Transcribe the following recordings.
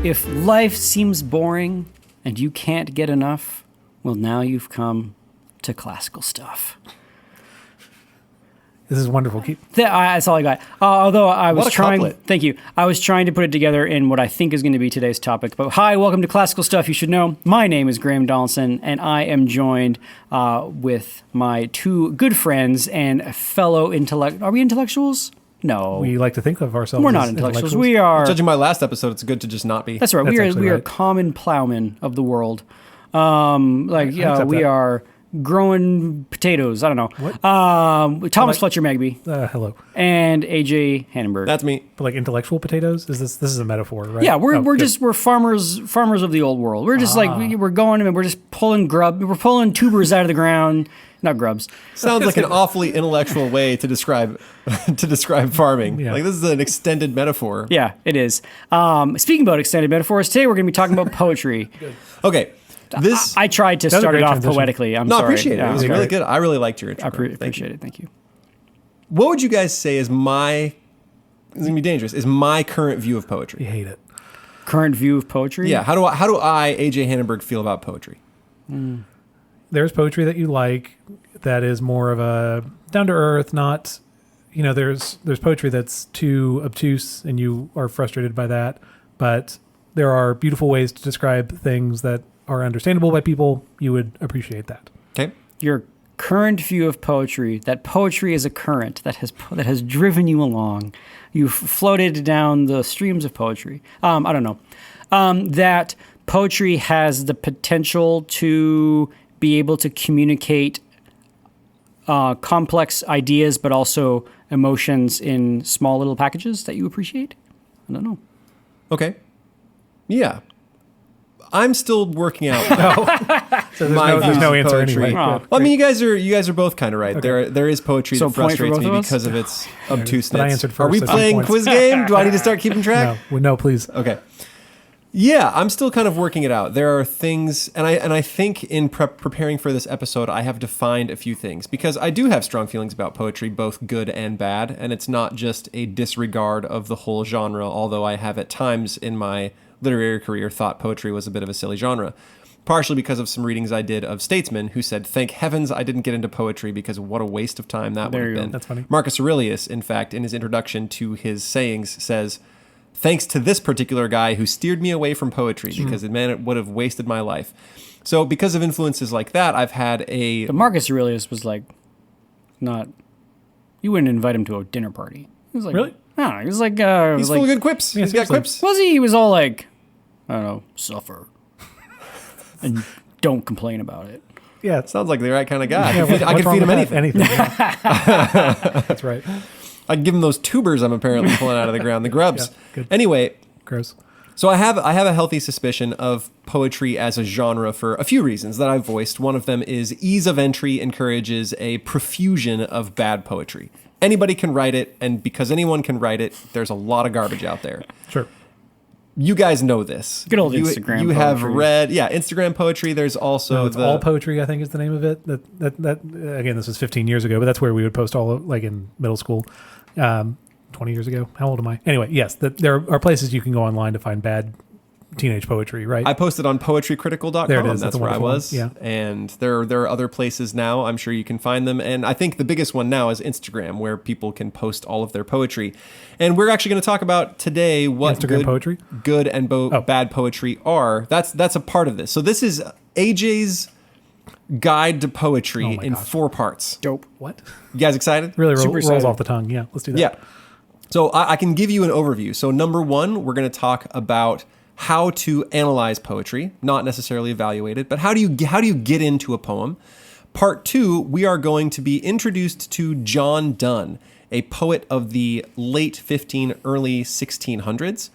If life seems boring and you can't get enough, well, now you've come to classical stuff. This is wonderful. That's all I got. Although I was trying, couplet. thank you. I was trying to put it together in what I think is going to be today's topic. But hi, welcome to Classical Stuff You Should Know. My name is Graham Donaldson, and I am joined with my two good friends and fellow Are we intellectuals? No, We like to think of ourselves. we're not as intellectuals. We are. Judging my last episode, it's good to just not be. That's right. That's We actually are right. common plowmen of the world. We accept that. are growing potatoes. I don't know. What? Thomas Fletcher Magby Hello. and AJ Hannenberg. That's me. But like intellectual potatoes? This is a metaphor, right? Yeah, we're good. farmers of the old world. We're just we're going and we're just pulling we're pulling tubers out of the ground, not grubs. Sounds like an awfully intellectual way to describe farming. Yeah. Like this is an extended metaphor. Yeah, it is. Speaking about extended metaphors, today we're going to be talking about poetry. Okay. This I tried to was a start it great off transition. poetically. I'm no, I sorry. appreciate it. Yeah, It was okay. really good. I really liked your intro. I Thank you. appreciate it. Thank you. What would you guys say is my? It's gonna be dangerous. Is my current view of You poetry? hate it. Current view of poetry? Yeah. How do I AJ Hannenberg feel about poetry? There's poetry that you like that is more of a down to earth, not there's poetry that's too obtuse and you are frustrated by that. But there are beautiful ways to describe things that are understandable by people. You would appreciate that. Okay. Your current view of poetry, that poetry is a current that has driven you along. You've floated down the streams of poetry. I don't know. That poetry has the potential to be able to communicate complex ideas, but also emotions in small little packages that you appreciate. I don't know. Okay. Yeah. I'm still working out. So My there's no views of answer poetry. anyway. Oh. Good. Well, I mean, you guys are both kind of right. Okay. There is poetry So that point for frustrates both me of us? because of its obtuseness. But I answered Are we first, so playing 10 quiz points. game? Do I need to start keeping track? No, please. Okay. Yeah, I'm still kind of working it out. There are things, and I think in preparing for this episode, I have defined a few things because I do have strong feelings about poetry, both good and bad, and it's not just a disregard of the whole genre, although I have at times in my literary career thought poetry was a bit of a silly genre. Partially because of some readings I did of statesmen who said, thank heavens I didn't get into poetry because what a waste of time that would There have you go. been. That's funny. Marcus Aurelius, in fact, in his introduction to his sayings, says, thanks to this particular guy who steered me away from poetry because it would have wasted my life. So because of influences like that, I've had a... But Marcus Aurelius was like, not. You wouldn't invite him to a dinner party. He was like, Really? I don't know. He was like, He's full of good quips. Yeah, He's got seriously. quips. was he? He was all like, I don't know, suffer and don't complain about it. Yeah. Sounds like the right kind of guy. Yeah, I what's could wrong feed him with that? anything. Yeah. That's right. I'd give him those tubers I'm apparently pulling out of the ground, the grubs. Yeah, good. Anyway, Gross. so I have a healthy suspicion of poetry as a genre for a few reasons that I've voiced. One of them is ease of entry encourages a profusion of bad poetry. Anybody can write it, and because anyone can write it, there's a lot of garbage out there. Sure. You guys know this. Good old you, Instagram You have poetry. read, Instagram poetry. There's also No, it's all poetry, I think is the name of it. That again, this was 15 years ago, but that's where we would post all like in middle school. 20 years ago. How old am I? Anyway, yes, there are places you can go online to find bad teenage poetry, right? I posted on poetrycritical.com. There it is. That's That's a where I wonderful was. one. Yeah. And there are other places now. I'm sure you can find them. And I think the biggest one now is Instagram, where people can post all of their poetry. And we're actually going to talk about today what Instagram poetry? good and bad poetry are. That's a part of this. So this is AJ's guide to poetry Oh my in gosh. 4 parts. Dope. What? You guys excited? Really Super rolls excited. off the tongue. Yeah, let's do that. Yeah. So I can give you an overview. So number 1, we're going to talk about how to analyze poetry, not necessarily evaluate it, but how do you get into a poem? Part 2, we are going to be introduced to John Donne, a poet of the late early 1600s.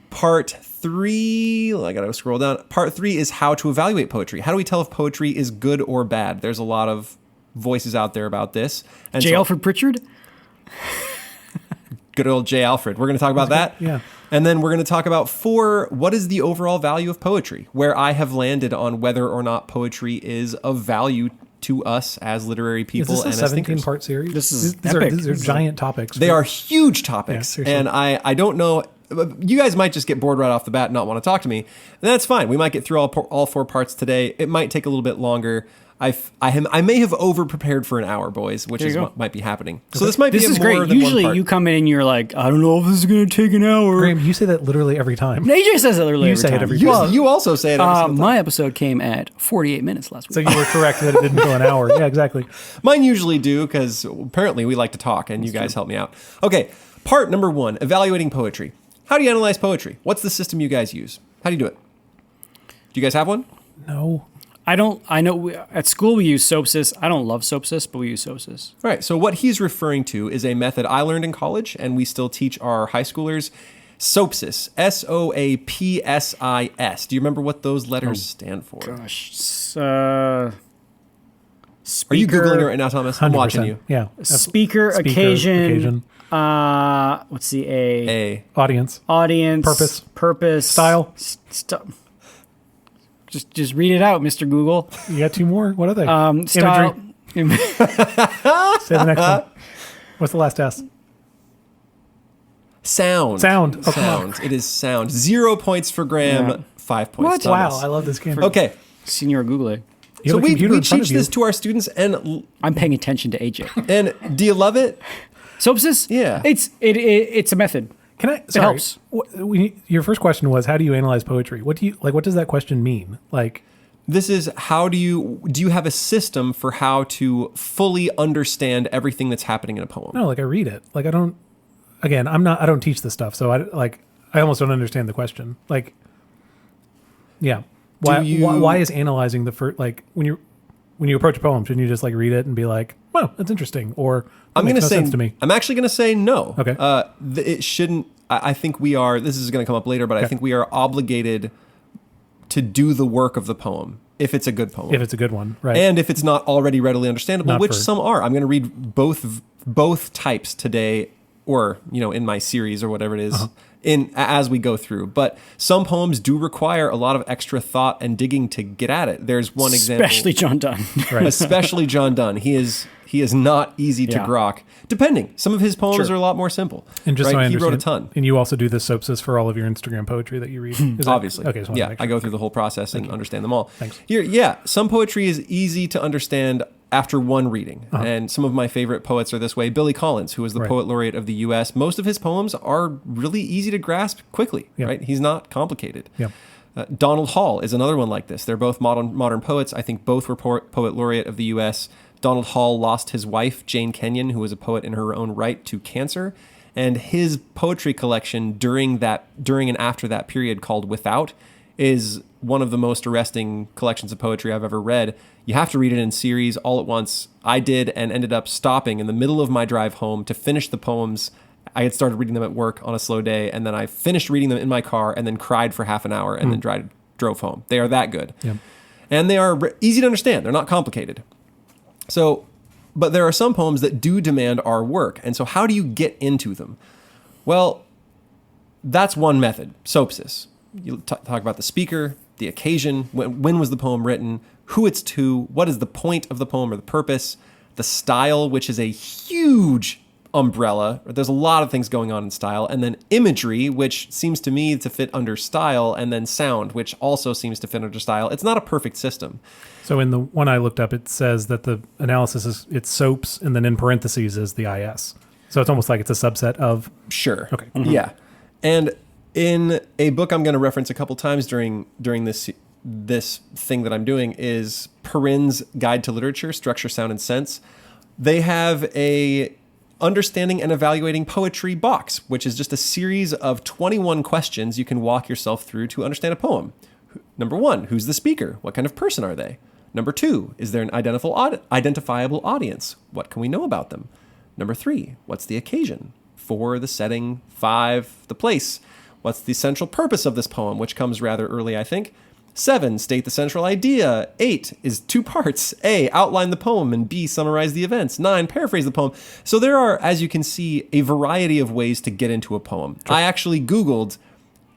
Part 3, I gotta scroll down. Part 3 is how to evaluate poetry. How do we tell if poetry is good or bad? There's a lot of voices out there about this. And J. so- Alfred Pritchard? Good old J. Alfred. We're going to talk about that. Yeah. And then we're going to talk about 4, what is the overall value of poetry? Where I have landed on whether or not poetry is of value to us as literary Is people this a and as thinkers. 17-part series? This is these are epic. these are giant topics. They are huge topics. Yeah, seriously. And I don't know, you guys might just get bored right off the bat and not want to talk to me. And that's fine. We might get through all 4 parts today. It might take a little bit longer. I may have over prepared for an hour, boys, which is what might be happening. So this might be is more great. than Usually one part. you come in and you're like, I don't know if this is going to take an hour. Graham, you say that literally every time. AJ says it literally You every say it time. every You also say it every single time. My episode came at 48 minutes last week. So you were correct that it didn't go an hour. Yeah, exactly. Mine usually do because apparently we like to talk and you guys help me out. Okay, part number 1, evaluating poetry. How do you analyze poetry? What's the system you guys use? How do you do it? Do you guys have one? No. I know at school we use SOAPSIS. I don't love SOAPSIS, but we use SOAPSIS. All right, so what he's referring to is a method I learned in college and we still teach our high schoolers. SOAPSIS, SOAPSIS. Do you remember what those letters stand for? Gosh. Are you Googling it right now, Thomas? I'm 100%. watching you. Yeah. Speaker, occasion. What's the A? A. Audience. Audience. Purpose. Style. Just read it out, Mr. Google. You got 2 more? What are they? Style. Imagery. Say the next one. What's the last S? Sound. Sound. Oh, come on. Sound. It is sound. 0 points for Graham, Yeah. 5 points. What? Thomas. Wow, I love this game. Okay, Senior Google. You so have a we computer in front teach of you. this to our students, and I'm paying attention to AJ. do you love it? SOAPSIS? Yeah. It's a method. Can I? It Sorry. helps. Your first question was, how do you analyze poetry? What does that question mean? Like, This is how do you have a system for how to fully understand everything that's happening in a poem? no, like I read it. Like I don't. Again, I don't teach this stuff, so I almost don't understand the question. Like, yeah, why is analyzing the first, like when you approach a poem, shouldn't you just like read it and be like, well, that's interesting, or I'm going makes to no say sense to me. I'm actually going to say no. Okay. It shouldn't. I think we are. This is going to come up later, but I Okay. think we are obligated to do the work of the poem if it's a good poem. If it's a good one, right? And if it's not already readily understandable, Not which for- some are. I'm going to read both types today, or in my series or whatever it is, as we go through. But some poems do require a lot of extra thought and digging to get at it. There's one example, Especially John Donne. Right. especially John Donne. He is not easy to Yeah. grok. Depending, some of his poems Sure. are a lot more simple. And just right? so I He understand, wrote a ton. And you also do the SOAPSIS for all of your Instagram poetry that you read. Is that- Obviously. Okay. So Yeah, I go through the whole process and understand them all. Thanks. Here, yeah, some poetry is easy to understand after one reading. And some of my favorite poets are this way. Billy Collins, who is the Right. poet laureate of the U.S., most of his poems are really easy to grasp quickly, Yeah. right? He's not complicated. Yeah. Donald Hall is another one like this. They're both modern poets. I think both were poet laureate of the U.S. Donald Hall lost his wife, Jane Kenyon, who was a poet in her own right, to cancer. And his poetry collection during and after that period, called Without, is one of the most arresting collections of poetry I've ever read. You have to read it in series all at once. I did, and ended up stopping in the middle of my drive home to finish the poems. I had started reading them at work on a slow day, and then I finished reading them in my car and then cried for half an hour and then drove home. They are that good. Yeah. And they are easy to understand. They're not complicated. So, but there are some poems that do demand our work. And so how do you get into them? Well, that's one method, SOAPSIS. You talk about the speaker, the occasion, when was the poem written, who it's to, what is the point of the poem or the purpose, the style, which is a huge umbrella. There's a lot of things going on in style. And then imagery, which seems to me to fit under style, and then sound, which also seems to fit under style. It's not a perfect system. So in the one I looked up, it says that the analysis is it's SOAPs, and then in parentheses is the IS. So it's almost like it's a subset of. Sure. Okay. Yeah. And in a book I'm going to reference a couple times during this thing that I'm doing is Perrin's Guide to Literature, Structure, Sound, and Sense. They have a understanding and evaluating poetry box, which is just a series of 21 questions you can walk yourself through to understand a poem. Number 1, who's the speaker? What kind of person are they? Number 2, is there an identifiable audience? What can we know about them? Number 3, what's the occasion? 4, the setting. 5, the place. What's the central purpose of this poem, which comes rather early, I think. 7, state the central idea. 8 is 2 parts. A, outline the poem, and B, summarize the events. 9, paraphrase the poem. So there are, as you can see, a variety of ways to get into a poem. Sure. I actually Googled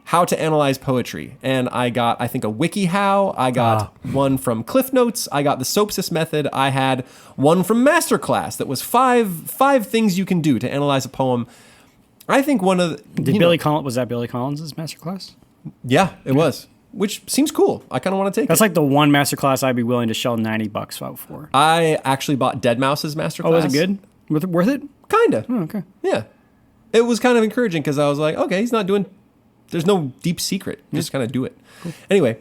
how to analyze poetry, and I got, I think, a WikiHow. I got one from Cliff Notes. I got the SOAPSIS method. I had one from Masterclass that was five things you can do to analyze a poem. I think one of the, Did Billy Collins, was that Billy Collins' masterclass? yeah, it was, which seems cool. I kind of want to take That's it. like the one masterclass I'd be willing to shell $90 out for. I actually bought Dead Mouse's masterclass. Oh, was it good? Worth it? Kinda. Oh, okay. Yeah. It was kind of encouraging because I was like, okay, he's not doing, there's no deep secret. Just kind of do it. Cool. Anyway,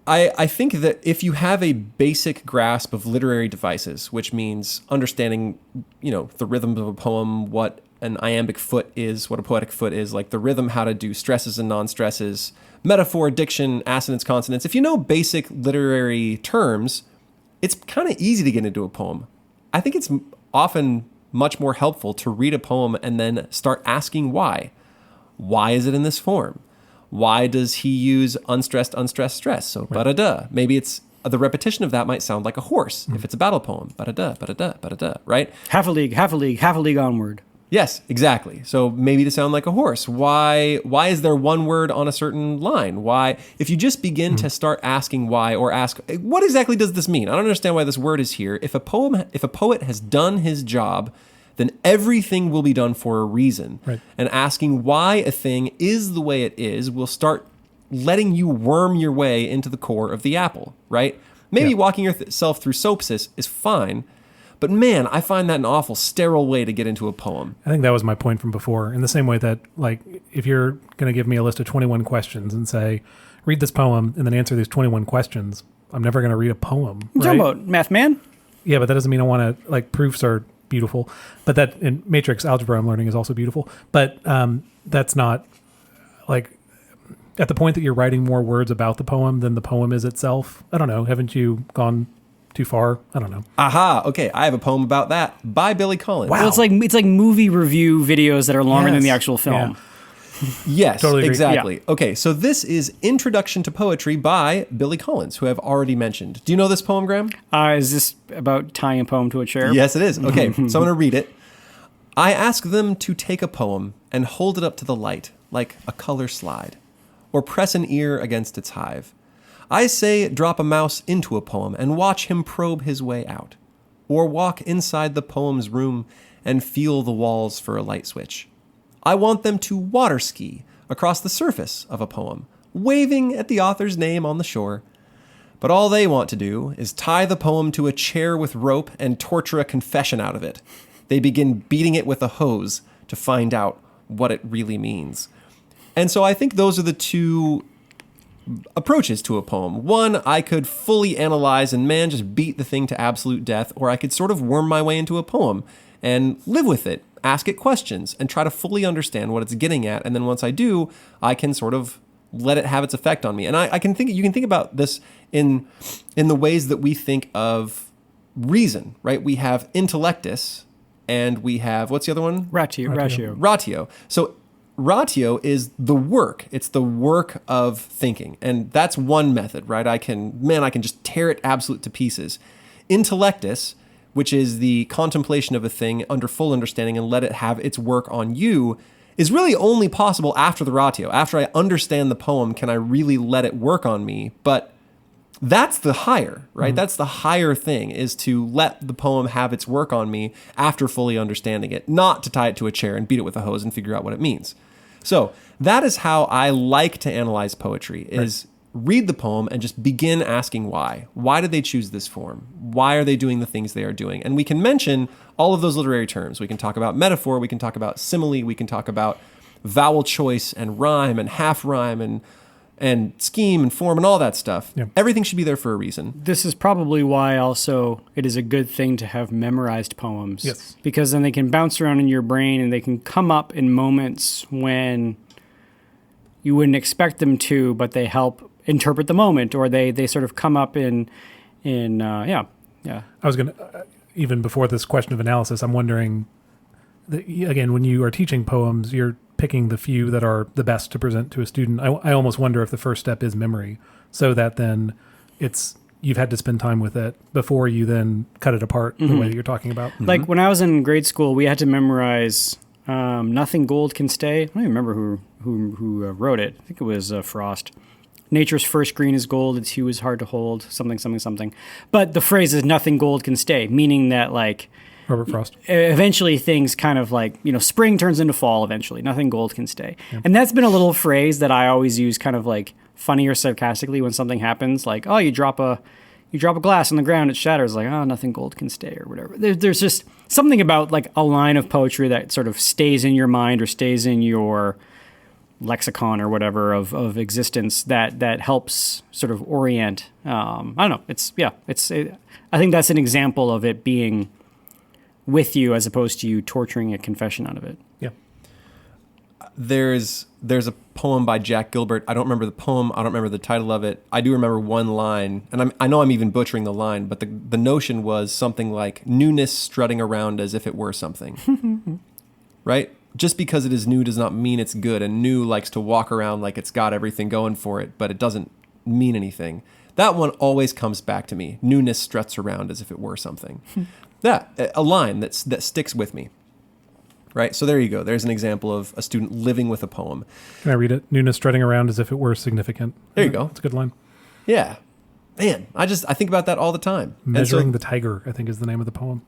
I think that if you have a basic grasp of literary devices, which means understanding, the rhythm of a poem, what an iambic foot is, what a poetic foot is, like the rhythm, how to do stresses and non-stresses, metaphor, diction, assonance, consonants. If you know basic literary terms, it's kind of easy to get into a poem. I think it's often much more helpful to read a poem and then start asking why. Why is it in this form? Why does he use unstressed, stress? So ba-da-da. Maybe it's the repetition of that might sound like a horse if it's a battle poem. Ba-da-da, ba-da-da, ba-da-da, right? Half a league onward. Yes, exactly. So maybe to sound like a horse. Why is there one word on a certain line? Why? If you just begin to start asking why, or ask, what exactly does this mean? I don't understand why this word is here. If a poet has done his job, then everything will be done for a reason. Right. And asking why a thing is the way it is will start letting you worm your way into the core of the apple, right? Maybe walking yourself through soapsis is fine, but man, I find that an awful sterile way to get into a poem. I think that was my point from before. In the same way that, like, if you're going to give me a list of 21 questions and say, read this poem and then answer these 21 questions, I'm never going to read a poem. You're talking about Math Man? Yeah, but that doesn't mean I want to, like, proofs are beautiful, but that in matrix algebra I'm learning is also beautiful, but that's not, like, at the point that you're writing more words about the poem than the poem is itself. I don't know, haven't you gone too far? I don't know. Aha, okay, I have a poem about that by Billy Collins. Wow. Well, it's like movie review videos that are longer than the actual film. Yeah. Yes, Totally agree. exactly. Yeah. Okay, so this is Introduction to Poetry by Billy Collins, who I've already mentioned. Do you know this poem, Graham? Is this about tying a poem to a chair? Yes, it is. Okay, so I'm going to read it. I ask them to take a poem and hold it up to the light like a color slide, or press an ear against its hive. I say drop a mouse into a poem and watch him probe his way out, or walk inside the poem's room and feel the walls for a light switch. I want them to water ski across the surface of a poem, waving at the author's name on the shore. But all they want to do is tie the poem to a chair with rope and torture a confession out of it. They begin beating it with a hose to find out what it really means. And so I think those are the two approaches to a poem. One, I could fully analyze and, man, just beat the thing to absolute death, or I could sort of worm my way into a poem and live with it, ask it questions, and try to fully understand what it's getting at. And then once I do, I can sort of let it have its effect on me. And you can think about this in the ways that we think of reason, right? We have intellectus, and we have, what's the other one? Ratio. So ratio is the work. It's the work of thinking. And that's one method, right? I can just tear it absolute to pieces. Intellectus, which is the contemplation of a thing under full understanding and let it have its work on you, is really only possible after the ratio. After I understand the poem, can I really let it work on me? But that's the higher, right? Mm-hmm. That's the higher thing, is to let the poem have its work on me after fully understanding it, not to tie it to a chair and beat it with a hose and figure out what it means. So that is how I like to analyze poetry, is read the poem and just begin asking why. Why did they choose this form? Why are they doing the things they are doing? And we can mention all of those literary terms. We can talk about metaphor, we can talk about simile, we can talk about vowel choice and rhyme and half rhyme and scheme and form and all that stuff. Yeah. Everything should be there for a reason. This is probably why also it is a good thing to have memorized poems. Yes. Because then they can bounce around in your brain and they can come up in moments when you wouldn't expect them to, but they help interpret the moment, or they sort of come up in. I was going to, even before this question of analysis, I'm wondering, again, when you are teaching poems, you're picking the few that are the best to present to a student. I almost wonder if the first step is memory, so that then you've had to spend time with it before you then cut it apart the way that you're talking about. Mm-hmm. Like when I was in grade school, we had to memorize Nothing Gold Can Stay. I don't even remember who wrote it. I think it was Frost. Nature's first green is gold, its hue is hard to hold, something. But the phrase is nothing gold can stay, meaning that, like, Robert Frost. eventually things kind of like, spring turns into fall eventually. Nothing gold can stay. Yeah. And that's been a little phrase that I always use kind of like funny or sarcastically when something happens, like, oh, you drop a glass on the ground, it shatters, like, oh, nothing gold can stay or whatever. There's just something about like a line of poetry that sort of stays in your mind or stays in your lexicon or whatever of existence that helps sort of orient. I don't know. I think that's an example of it being with you as opposed to you torturing a confession out of it. Yeah. There's a poem by Jack Gilbert. I don't remember the poem. I don't remember the title of it. I do remember one line, and I know I'm even butchering the line, but the notion was something like newness strutting around as if it were something. Right? Just because it is new does not mean it's good, and new likes to walk around like it's got everything going for it, but it doesn't mean anything. That one always comes back to me. Newness struts around as if it were something. A line that sticks with me. Right? So there you go. There's an example of a student living with a poem. Can I read it? Newness strutting around as if it were significant. There you go. That's a good line. Yeah. Man, I think about that all the time. Measuring the Tiger, I think is the name of the poem.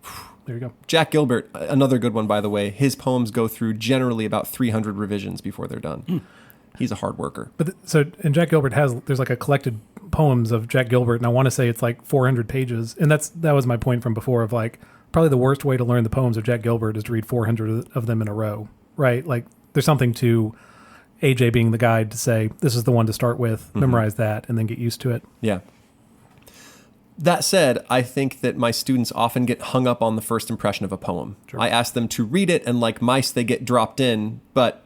There you go. Jack Gilbert, another good one, by the way. His poems go through generally about 300 revisions before they're done. He's a hard worker. And Jack Gilbert there's like a collected poems of Jack Gilbert, and I want to say it's like 400 pages. And that was my point from before of like, probably the worst way to learn the poems of Jack Gilbert is to read 400 of them in a row, right? Like there's something to AJ being the guide to say, this is the one to start with, memorize that, and then get used to it. Yeah. That said, I think that my students often get hung up on the first impression of a poem. Sure. I ask them to read it, and like mice, they get dropped in, but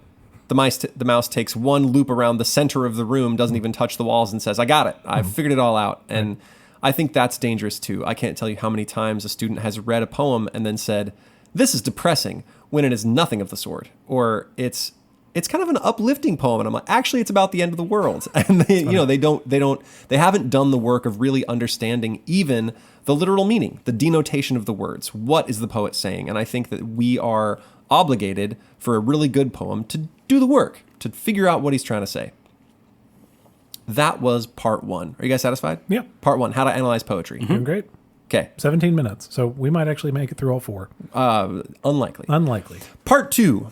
the mouse takes one loop around the center of the room, doesn't even touch the walls, and says, I got it. I've figured it all out. And I think that's dangerous too. I can't tell you how many times a student has read a poem and then said, this is depressing, when it is nothing of the sort. Or it's kind of an uplifting poem, and I'm like, actually, it's about the end of the world. And they haven't done the work of really understanding even the literal meaning, the denotation of the words. What is the poet saying? And I think that we are obligated for a really good poem to do the work, to figure out what he's trying to say. That was part one. Are you guys satisfied? Yeah. Part one, how to analyze poetry. Doing great. Okay. 17 minutes. So we might actually make it through all four. Unlikely. Part two.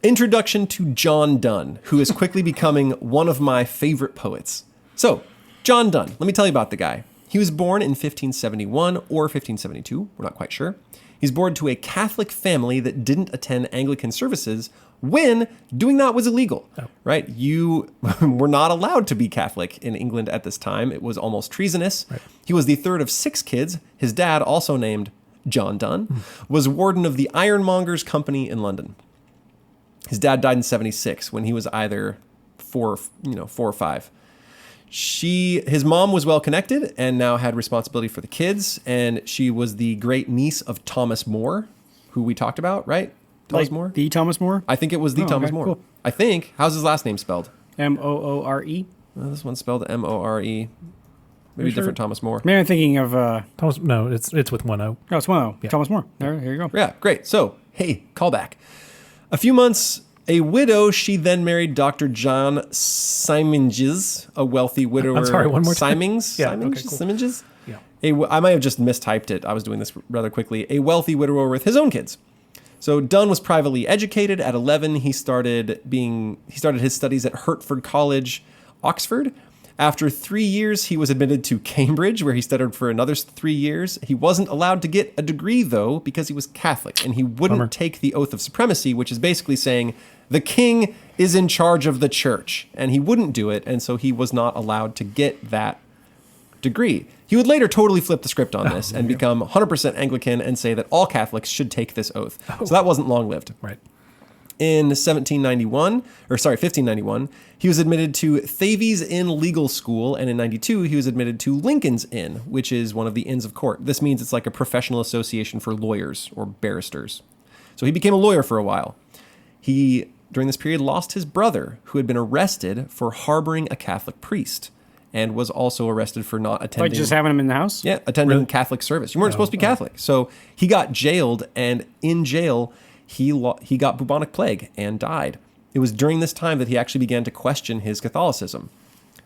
Introduction to John Donne, who is quickly becoming one of my favorite poets. So, John Donne, let me tell you about the guy. He was born in 1571 or 1572, we're not quite sure. He's born to a Catholic family that didn't attend Anglican services when doing that was illegal, right? You were not allowed to be Catholic in England at this time. It was almost treasonous. Right. He was the third of 6 kids. His dad, also named John Donne, was warden of the Ironmongers' Company in London. His dad died in 76 when he was either 4 or 5. His mom was well connected and now had responsibility for the kids, and she was the great niece of Thomas More, who we talked about, right? Thomas More? The Thomas More? I think it was the Thomas More. Cool. I think. How's his last name spelled? Moore. Well, this one's spelled More. Maybe different Thomas More. Maybe I'm thinking of Thomas. No, it's with 1 O. Oh, it's 1 O. Yeah. Thomas More. There you go. Yeah, great. So, hey, call back. A few months, a widow, she then married Dr. John Symonges, a wealthy widower. I'm sorry, one more time. Symonges? Yeah, Symonges? okay, cool. Symonges? Yeah. I might have just mistyped it. I was doing this rather quickly. A wealthy widower with his own kids. So Donne was privately educated. At 11, he started his studies at Hertford College, Oxford. After 3 years, he was admitted to Cambridge, where he studied for another 3 years. He wasn't allowed to get a degree, though, because he was Catholic, and he wouldn't take the oath of supremacy, which is basically saying the king is in charge of the church, and he wouldn't do it, and so he was not allowed to get that degree. He would later totally flip the script on this and become 100% Anglican and say that all Catholics should take this oath. So that wasn't long-lived. Right. In 1591, he was admitted to Thavies Inn Legal School, and in 92, he was admitted to Lincoln's Inn, which is one of the inns of court. This means it's like a professional association for lawyers or barristers. So he became a lawyer for a while. He, during this period, lost his brother, who had been arrested for harboring a Catholic priest, and was also arrested for not attending... Like just having him in the house? Yeah, attending Catholic service. You weren't supposed to be Catholic. So he got jailed, and in jail... He got bubonic plague and died. It was during this time that he actually began to question his Catholicism.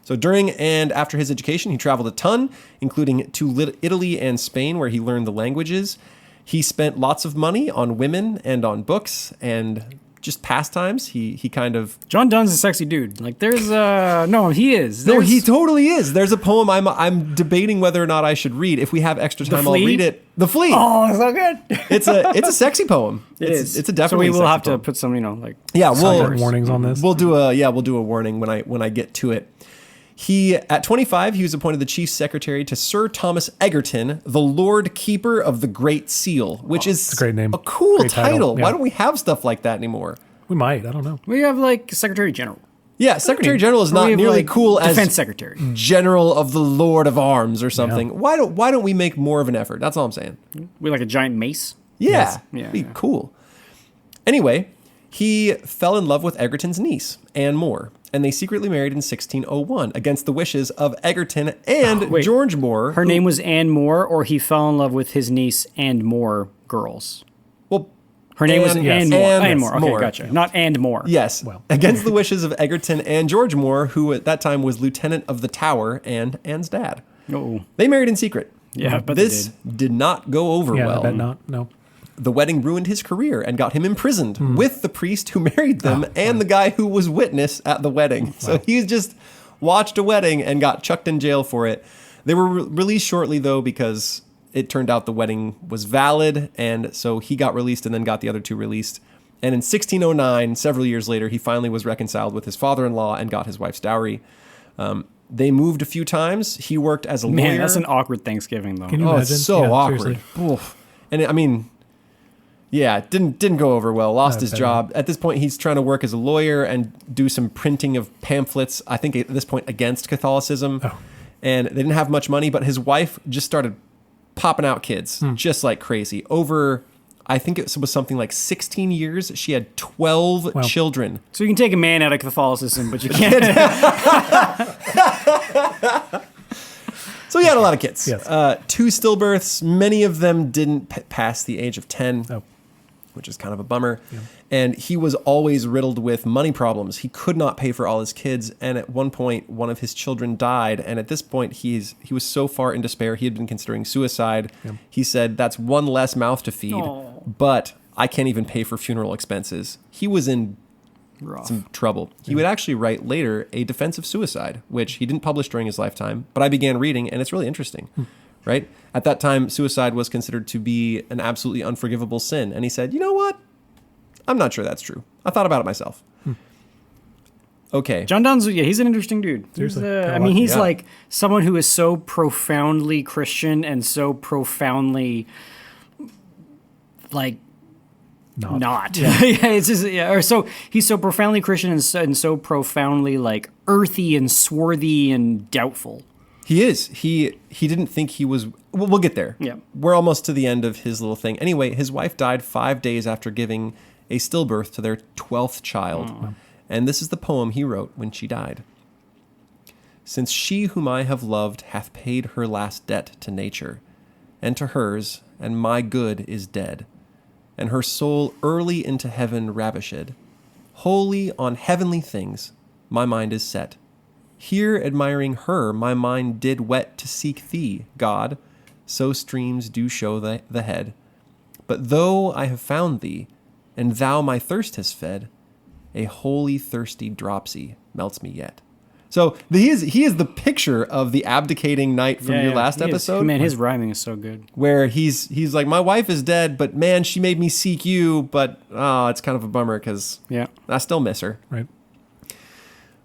So during and after his education, he traveled a ton, including to Italy and Spain, where he learned the languages. He spent lots of money on women and on books and just pastimes. He kind of... John Donne's a sexy dude. Like there's no, he is. No, There's- he totally is. There's a poem I'm debating whether or not I should read. If we have extra time, I'll Flea? read it. The Flea. Oh, it's so good. It's a sexy poem. It's a definitely So we will sexy have to poem. put some, like Yeah, Content warnings on this. We'll do a warning when I get to it. He at 25 he was appointed the chief secretary to Sir Thomas Egerton, the Lord Keeper of the Great Seal, which is a great name. a cool Great title, Why yeah. don't we have stuff like that anymore? We might. I don't know. we have like Secretary General. Yeah, Secretary General is We not have, nearly like, cool as Defense Secretary. General of the Lord of Arms or something. Why don't we make more of an effort? That's all I'm saying. We like a giant mace. Yeah, Yes. Yeah, it'd be yeah. cool. Anyway, he fell in love with Egerton's niece, Anne More, and they secretly married in 1601 against the wishes of Egerton and Wait. George More. Her name was Anne Moore, or he fell in love with his niece and more girls. Well, Her name was Anne- Anne yes. Moore. Anne Anne Moore. Okay, Moore. gotcha. Not and more. yes, Well. against the wishes of Egerton and George More, who at that time was lieutenant of the Tower and Anne's dad. Oh, They married in secret. yeah, but This did not go over Yeah, well. I bet not. No. The wedding ruined his career and got him imprisoned Hmm. with the priest who married them and the guy who was witness at the wedding. So he's just watched a wedding and got chucked in jail for it. They were released shortly, though, because it turned out the wedding was valid. And so he got released and then got the other two released. And in 1609, several years later, he finally was reconciled with his father-in-law and got his wife's dowry. They moved a few times. He worked as a lawyer. man, that's an awkward Thanksgiving though. Can you Oh, imagine? it's so Yeah, awkward. seriously. Oof. And I mean, yeah, it didn't go over well. Lost his bet. job. At this point, he's trying to work as a lawyer and do some printing of pamphlets. I think at this point against Catholicism, Oh. and they didn't have much money. But his wife just started popping out kids just like crazy. Over, I think it was something like 16 years. She had 12 Wow. children. So you can take a man out of Catholicism, but you can't. So he had a lot of kids. Yes. 2 stillbirths. Many of them didn't pass the age of 10. Oh. Which is kind of a bummer. And he was always riddled with money problems. He could not pay for all his kids. And at one point, one of his children died. And at this point, he was so far in despair, he had been considering suicide. He said, that's one less mouth to feed, Aw. but I can't even pay for funeral expenses. He was in Rough. some trouble. He would actually write later a defense of suicide, which he didn't publish during his lifetime, but I began reading, and it's really interesting. Right? At that time, suicide was considered to be an absolutely unforgivable sin. And he said, you know what? I'm not sure that's true. I thought about it myself. Okay. John Donne's, yeah, he's an interesting dude. Seriously. He's, Got a I mean, lot- he's yeah. like someone who is so profoundly Christian and so profoundly like not. Yeah, it's just or so he's so profoundly Christian and so profoundly like earthy and swarthy and doubtful. He is. He didn't think he was... We'll get there. Yeah. We're almost to the end of his little thing. Anyway, his wife died 5 days after giving a stillbirth to their 12th child. And this is the poem he wrote when she died. Since she whom I have loved hath paid her last debt to nature, and to hers, and my good is dead, and her soul early into heaven ravished, wholly on heavenly things my mind is set. Here admiring her, my mind did wet to seek thee, God, so streams do show the head. But though I have found thee, and thou my thirst hast fed, a holy thirsty dropsy melts me yet. So he is the picture of the abdicating knight from your last He is. episode, Man, his rhyming is so good. where he's like, my wife is dead, but man, she made me seek you, but it's kind of a bummer because Yeah. I still miss her. Right.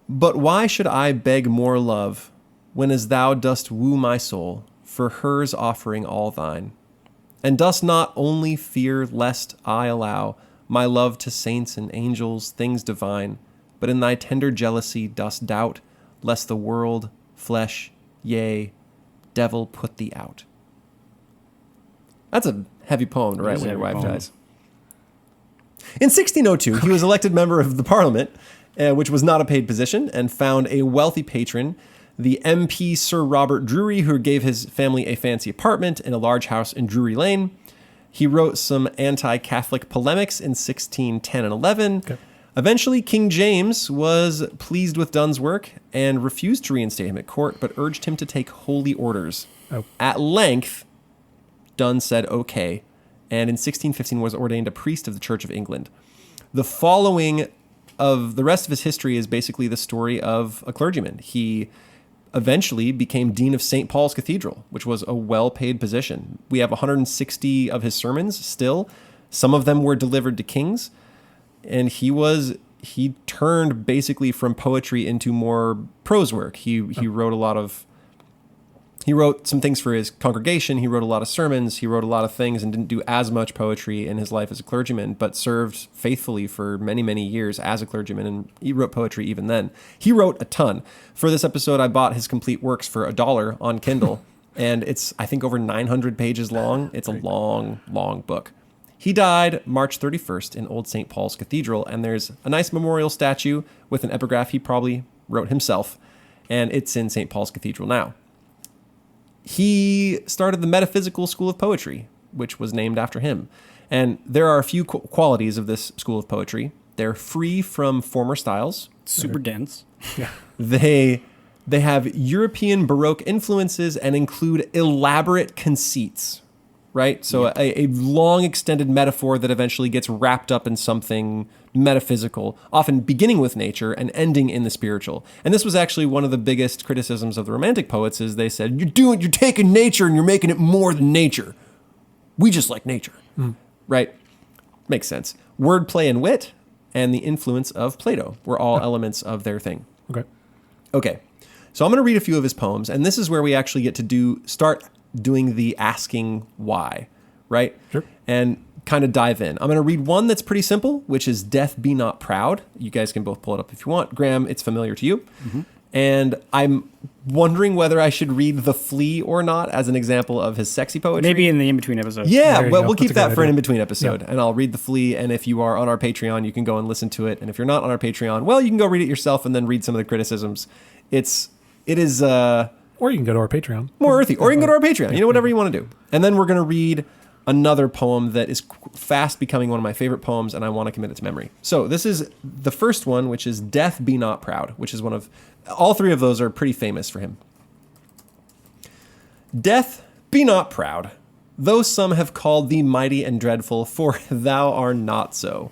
But why should I beg more love, when as thou dost woo my soul, for hers offering all thine? And dost not only fear lest I allow my love to saints and angels, things divine, but in thy tender jealousy dost doubt, lest the world, flesh, yea, devil put thee out. That's a heavy poem to write is when a your heavy wife poem. dies. In 1602, he was elected member of the parliament, which was not a paid position, and found a wealthy patron, the MP Sir Robert Drury, who gave his family a fancy apartment in a large house in Drury Lane. He wrote some anti-Catholic polemics in 1610 and 11. Okay. Eventually, King James was pleased with Donne's work and refused to reinstate him at court, but urged him to take holy orders. Oh. At length, Donne said okay, and in 1615 was ordained a priest of the Church of England. The following of the rest of his history is basically the story of a clergyman. He eventually became dean of St. Paul's Cathedral, which was a well-paid position. We have 160 of his sermons still. Some of them were delivered to kings, and he turned basically from poetry into more prose work. He wrote some things for his congregation. He wrote a lot of sermons. He wrote a lot of things and didn't do as much poetry in his life as a clergyman, but served faithfully for many, many years as a clergyman. And he wrote poetry even then. He wrote a ton. For this episode, I bought his complete works for $1 on Kindle. And it's, I think, over 900 pages long. It's a long, long book. He died March 31st in Old St. Paul's Cathedral. And there's a nice memorial statue with an epigraph he probably wrote himself. And it's in St. Paul's Cathedral now. He started the Metaphysical School of Poetry, which was named after him. And there are a few qualities of this school of poetry. They're free from former styles. Super dense. Yeah. They have European Baroque influences and include elaborate conceits, right? So a long extended metaphor that eventually gets wrapped up in something metaphysical, often beginning with nature and ending in the spiritual. And this was actually one of the biggest criticisms of the Romantic poets is they said, you're taking nature and you're making it more than nature. We just like nature, right? Makes sense. Wordplay and wit and the influence of Plato were all elements of their thing. Okay. So I'm going to read a few of his poems, and this is where we actually get to start doing the asking why, right? Sure. And kind of dive in. I'm going to read one that's pretty simple, which is Death Be Not Proud. You guys can both pull it up if you want. Graham, it's familiar to you. Mm-hmm. And I'm wondering whether I should read The Flea or not as an example of his sexy poetry. Maybe in the in-between episode. Yeah, well, go. we'll keep That's a that good for an idea. in-between episode, and I'll read The Flea, and if you are on our Patreon, you can go and listen to it, and if you're not on our Patreon, well, you can go read it yourself and then read some of the criticisms. It is Or you can go to our Patreon. more earthy, or you can go to our Patreon, whatever you want to do. And then we're going to read another poem that is fast becoming one of my favorite poems, and I want to commit it to memory. So this is the first one, which is Death Be Not Proud, which is one of, all three of those are pretty famous for him. Death, be not proud, though some have called thee mighty and dreadful, for thou art not so.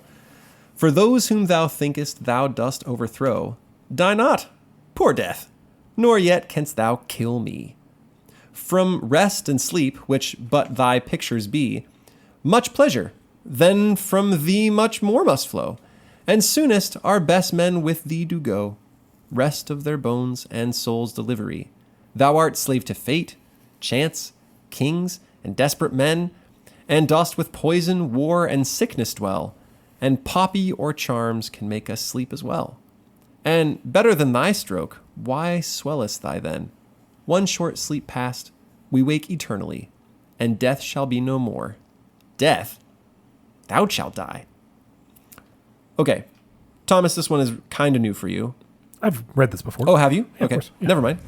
For those whom thou thinkest thou dost overthrow, die not, poor death, nor yet canst thou kill me. From rest and sleep, which but thy pictures be, much pleasure, then from thee much more must flow, and soonest our best men with thee do go, rest of their bones and souls delivery. Thou art slave to fate, chance, kings, and desperate men, and dost with poison, war, and sickness dwell, and poppy or charms can make us sleep as well. And better than thy stroke, why swellest thy then? One short sleep past, we wake eternally, and death shall be no more. Death, thou shalt die. Okay, Thomas, this one is kind of new for you. I've read this before. Oh, have you? Yeah, of Okay, course. Yeah. never mind.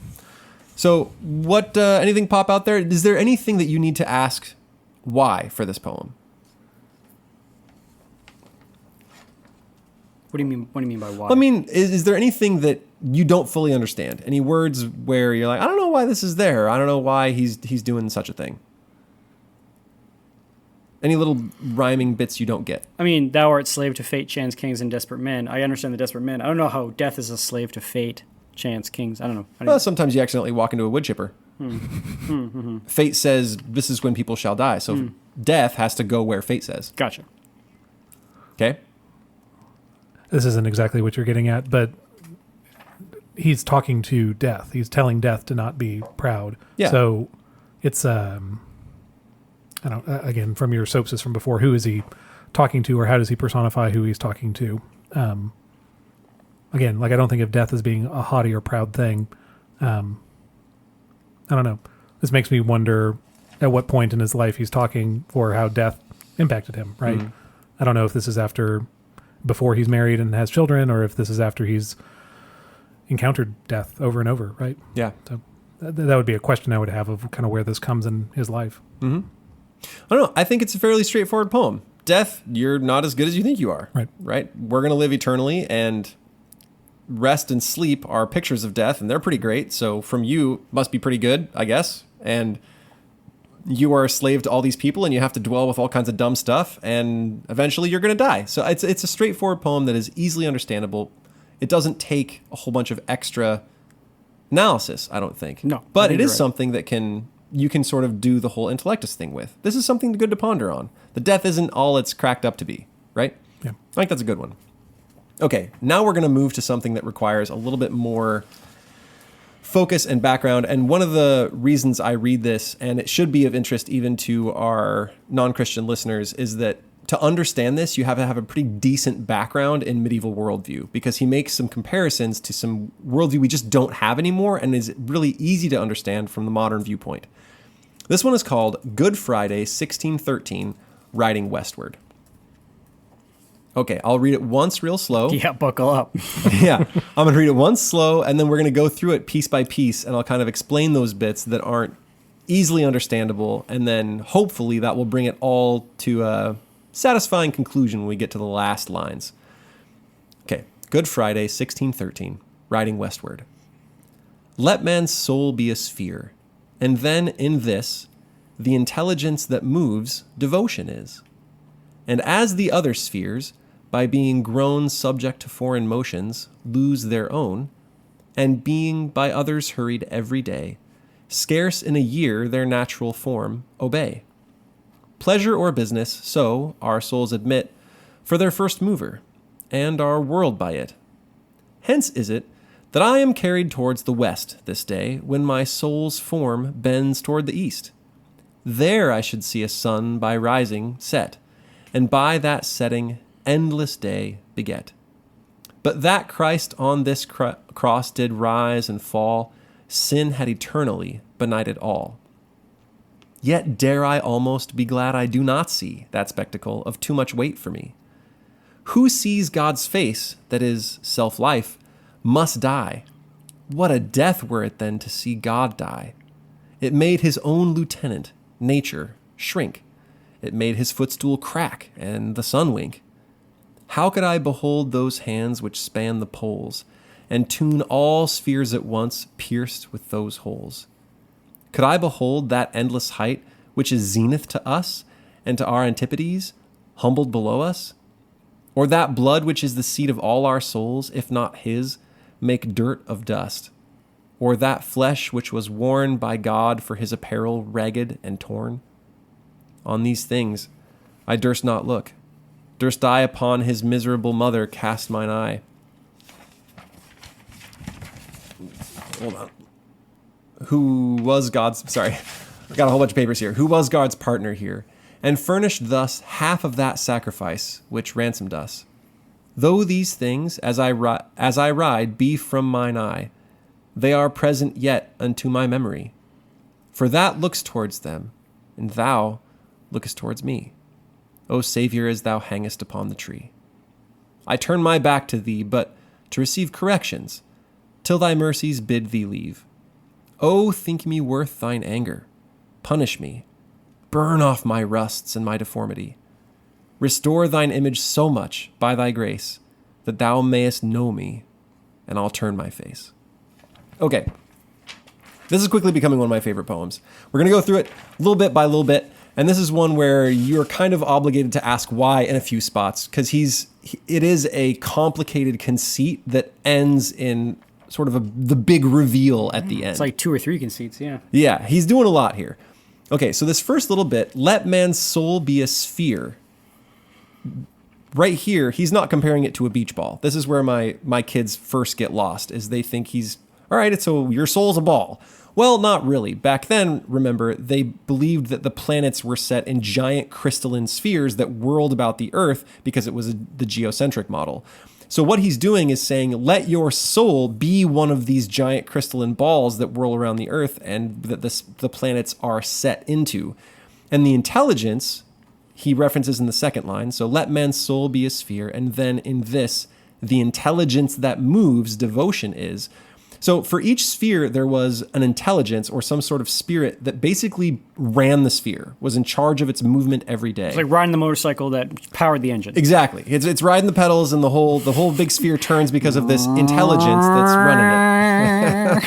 So, what? Anything pop out there? Is there anything that you need to ask why for this poem? What do you mean? What do you mean by why? I mean, is there anything that you don't fully understand? Any words where you're like, I don't know why this is there. I don't know why he's doing such a thing. Any little rhyming bits you don't get? I mean, thou art slave to fate, chance, kings, and desperate men. I understand the desperate men. I don't know how death is a slave to fate, chance, kings. I don't know. Well, sometimes you accidentally walk into a wood chipper. Fate says this is when people shall die. So death has to go where fate says. Gotcha. Okay? This isn't exactly what you're getting at, but he's talking to death. He's telling death to not be proud. Yeah. So it's I don't again from your soapsis from before. Who is he talking to, or how does he personify who he's talking to? Again, like I don't think of death as being a haughty or proud thing. I don't know. This makes me wonder at what point in his life he's talking for how death impacted him. Right. Mhm. I don't know if this is before he's married and has children, or if this is after he's encountered death over and over, right? Yeah. So that would be a question I would have of kind of where this comes in his life. Mm-hmm. I don't know. I think it's a fairly straightforward poem. Death, you're not as good as you think you are. Right. Right? We're going to live eternally, and rest and sleep are pictures of death, and they're pretty great. So from you, must be pretty good, I guess. And you are a slave to all these people and you have to dwell with all kinds of dumb stuff, and eventually you're going to die. So it's a straightforward poem that is easily understandable. It doesn't take a whole bunch of extra analysis, I don't think. No, I but think it is you're right. something that you can sort of do the whole intellectus thing with. This is something good to ponder on. The death isn't all it's cracked up to be, right? Yeah. I think that's a good one. Okay, now we're going to move to something that requires a little bit more focus and background. And one of the reasons I read this, and it should be of interest even to our non-Christian listeners, is that to understand this, you have to have a pretty decent background in medieval worldview, because he makes some comparisons to some worldview we just don't have anymore and is really easy to understand from the modern viewpoint. This one is called Good Friday, 1613, Riding Westward. Okay, I'll read it once real slow. Yeah, buckle up. Yeah, I'm going to read it once slow, and then we're going to go through it piece by piece, and I'll kind of explain those bits that aren't easily understandable, and then hopefully that will bring it all to a satisfying conclusion when we get to the last lines. Okay, Good Friday, 1613, Riding Westward. Let man's soul be a sphere, and then in this, the intelligence that moves, devotion is. And as the other spheres, by being grown subject to foreign motions, lose their own, and being by others hurried every day, scarce in a year their natural form obey. Pleasure or business, so our souls admit, for their first mover, and are whirled by it. Hence is it that I am carried towards the west this day, when my soul's form bends toward the east. There I should see a sun by rising set, and by that setting endless day beget. But that Christ on this cross did rise and fall, sin had eternally benighted all. Yet dare I almost be glad I do not see that spectacle of too much weight for me. Who sees God's face, that is self-life, must die. What a death were it then to see God die. It made his own lieutenant, nature, shrink. It made his footstool crack and the sun wink. How could I behold those hands which span the poles, and tune all spheres at once pierced with those holes? Could I behold that endless height which is zenith to us, and to our antipodes, humbled below us? Or that blood which is the seat of all our souls, if not his, make dirt of dust? Or that flesh which was worn by God for his apparel ragged and torn? On these things I durst not look. Durst I upon his miserable mother cast mine eye? Hold on. Who was God's... Sorry, I got a whole bunch of papers here. Who was God's partner here, and furnished thus half of that sacrifice which ransomed us? Though these things, as I ride, be from mine eye, they are present yet unto my memory. For that looks towards them, and thou lookest towards me, O Savior, as thou hangest upon the tree. I turn my back to thee, but to receive corrections, till thy mercies bid thee leave. O think me worth thine anger, punish me, burn off my rusts and my deformity. Restore thine image so much by thy grace, that thou mayest know me, and I'll turn my face. Okay, this is quickly becoming one of my favorite poems. We're going to go through it little bit by little bit. And this is one where you're kind of obligated to ask why in a few spots, because it is a complicated conceit that ends in sort of the big reveal at the end. It's like 2 or 3 conceits, yeah. Yeah, he's doing a lot here. Okay, so this first little bit, let man's soul be a sphere. Right here, he's not comparing it to a beach ball. This is where my kids first get lost, is they think he's, all right, so your soul's a ball. Well, not really. Back then, remember, they believed that the planets were set in giant crystalline spheres that whirled about the Earth because it was the geocentric model. So what he's doing is saying, let your soul be one of these giant crystalline balls that whirl around the Earth and that the planets are set into. And the intelligence, he references in the second line, so let man's soul be a sphere, and then in this, the intelligence that moves, devotion is. So for each sphere, there was an intelligence or some sort of spirit that basically ran the sphere, was in charge of its movement every day. It's like riding the motorcycle that powered the engine. Exactly. It's riding the pedals, and the whole big sphere turns because of this intelligence that's running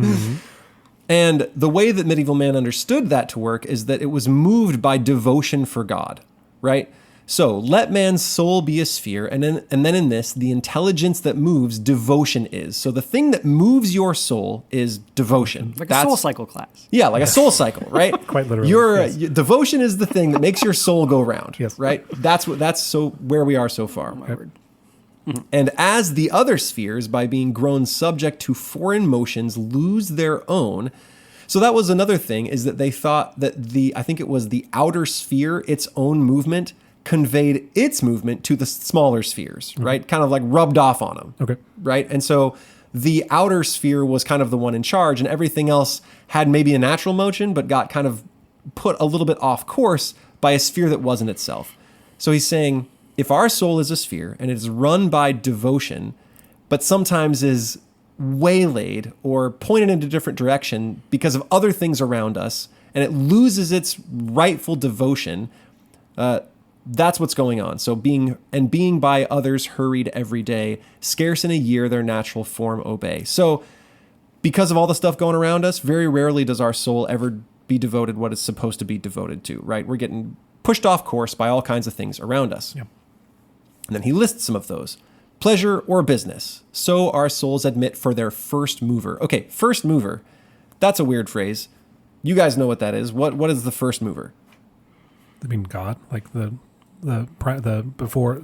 it. And the way that medieval man understood that to work is that it was moved by devotion for God, right? So let man's soul be a sphere, and then in this, the intelligence that moves, devotion is. So the thing that moves your soul is devotion. Like a soul cycle class. Yeah, like a soul cycle, right? Quite literally, yes. Devotion is the thing that makes your soul go round, Yes. right? That's so where we are so far. My word. And as the other spheres, by being grown subject to foreign motions, lose their own. So that was another thing, is that they thought that I think it was the outer sphere, its own movement, conveyed its movement to the smaller spheres, right? Kind of like rubbed off on them. Okay. Right? And so the outer sphere was kind of the one in charge, and everything else had maybe a natural motion, but got kind of put a little bit off course by a sphere that wasn't itself. So he's saying, if our soul is a sphere and it is run by devotion, but sometimes is waylaid or pointed in a different direction because of other things around us, and it loses its rightful devotion, that's what's going on. So being by others hurried every day, scarce in a year their natural form obey. So because of all the stuff going around us, very rarely does our soul ever be devoted what it's supposed to be devoted to, right? We're getting pushed off course by all kinds of things around us. Yep. And then he lists some of those. Pleasure or business. So our souls admit for their first mover. Okay, first mover. That's a weird phrase. You guys know what that is. What is the first mover? I mean, God, like the before.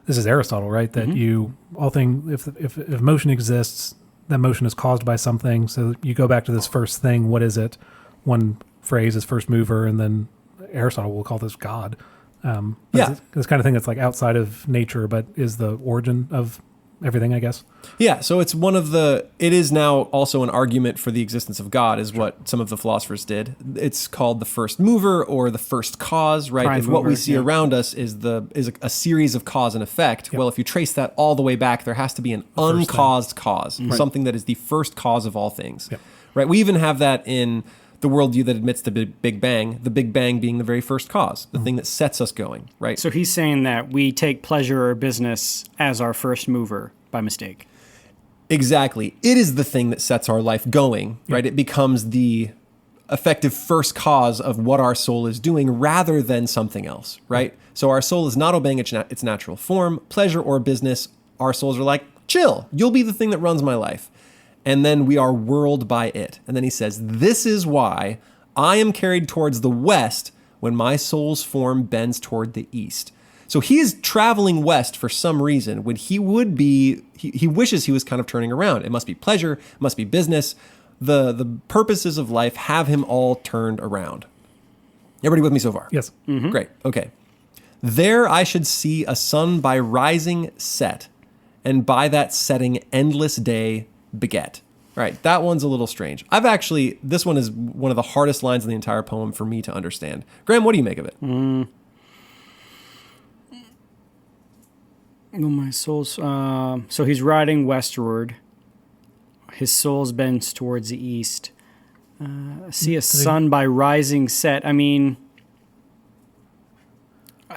This is Aristotle, right? That you all things, if motion exists, that motion is caused by something. So you go back to this first thing. What is it? One phrase is first mover, and then Aristotle will call this God. Yeah, this kind of thing that's like outside of nature, but is the origin of everything, I guess. Yeah, so it's it is now also an argument for the existence of God, is what some of the philosophers did. It's called the first mover or the first cause, right? If what we see around us is a series of cause and effect, well, if you trace that all the way back, there has to be an uncaused cause, something that is the first cause of all things, right? We even have that in the worldview that admits the Big Bang being the very first cause, the thing that sets us going, right? So he's saying that we take pleasure or business as our first mover by mistake. Exactly. It is the thing that sets our life going, right? It becomes the effective first cause of what our soul is doing rather than something else, right? So our soul is not obeying its natural form. Pleasure or business, our souls are like, chill, you'll be the thing that runs my life. And then we are whirled by it. And then he says, this is why I am carried towards the west when my soul's form bends toward the east. So he is traveling west for some reason when he wishes he was kind of turning around. It must be pleasure, it must be business. The purposes of life have him all turned around. Everybody with me so far? Yes. Mm-hmm. Great. Okay. There I should see a sun by rising set, and by that setting endless day beget. All right, that one's a little strange. This one is one of the hardest lines in the entire poem for me to understand. Graham, what do you make of it? Oh, my soul's... so he's riding westward. His soul's bends towards the east. See a sun by rising set. I mean...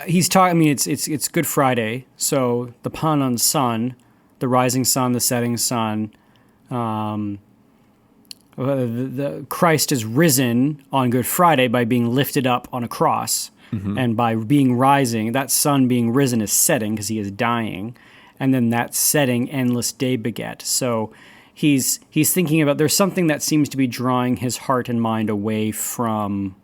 He's talking... I mean, it's Good Friday, so the pun on sun, the rising sun, the setting sun... the Christ is risen on Good Friday by being lifted up on a cross, and by being rising, that sun being risen is setting because he is dying, and then that setting endless day beget. So he's thinking about, there's something that seems to be drawing his heart and mind away from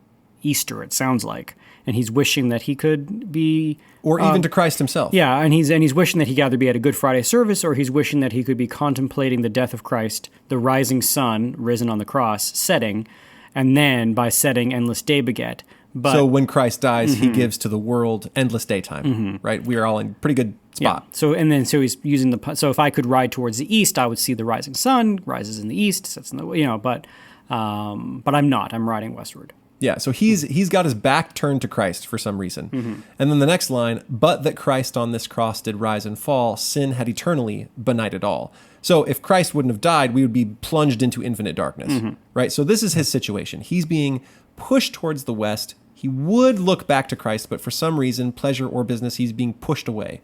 Easter, it sounds like, and he's wishing that he could be... Or even to Christ himself. Yeah, and he's wishing that he could either be at a Good Friday service, or he's wishing that he could be contemplating the death of Christ, the rising sun, risen on the cross, setting, and then by setting, endless day beget. But, so when Christ dies, he gives to the world endless daytime, right? We are all in pretty good spot. Yeah. So he's using so if I could ride towards the east, I would see the rising sun, rises in the east, sets in the, but I'm not. I'm riding westward. Yeah, so he's got his back turned to Christ for some reason. And then the next line, but that Christ on this cross did rise and fall, sin had eternally benighted all. So if Christ wouldn't have died, we would be plunged into infinite darkness, right? So this is his situation. He's being pushed towards the west. He would look back to Christ, but for some reason, pleasure or business, he's being pushed away.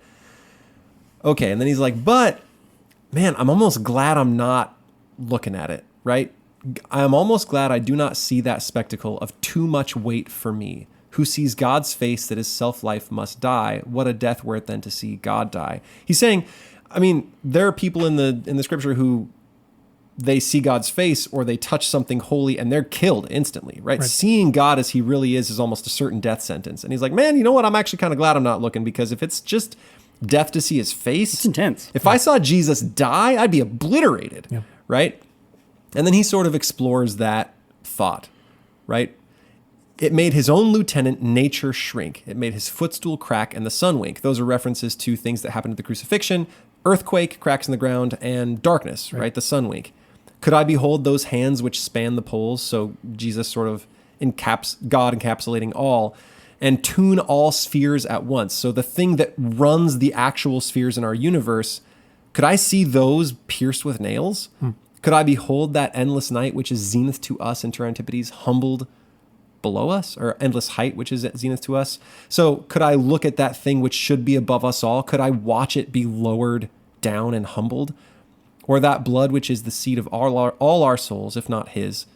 Okay, and then he's like, but man, I'm almost glad I'm not looking at it, right? I am almost glad I do not see that spectacle of too much weight for me, who sees God's face that his self-life must die. What a death were it then to see God die. He's saying, I mean, there are people in the scripture who they see God's face or they touch something holy and they're killed instantly, right? Seeing God as he really is almost a certain death sentence. And he's like, man, you know what? I'm actually kind of glad I'm not looking, because if it's just death to see his face, It's intense. If I saw Jesus die, I'd be obliterated, right? And then he sort of explores that thought, right? It made his own lieutenant, nature, shrink. It made his footstool crack and the sun wink. Those are references to things that happened at the crucifixion: earthquake, cracks in the ground, and darkness, right? The sun wink. Could I behold those hands which span the poles? So Jesus sort of God encapsulating all, and tune all spheres at once. So the thing that runs the actual spheres in our universe, could I see those pierced with nails? Could I behold that endless night, which is zenith to us, and to our antipodes, humbled below us, or endless height, which is zenith to us? So could I look at that thing which should be above us all? Could I watch it be lowered down and humbled? Or that blood which is the seed of all our souls, if not his,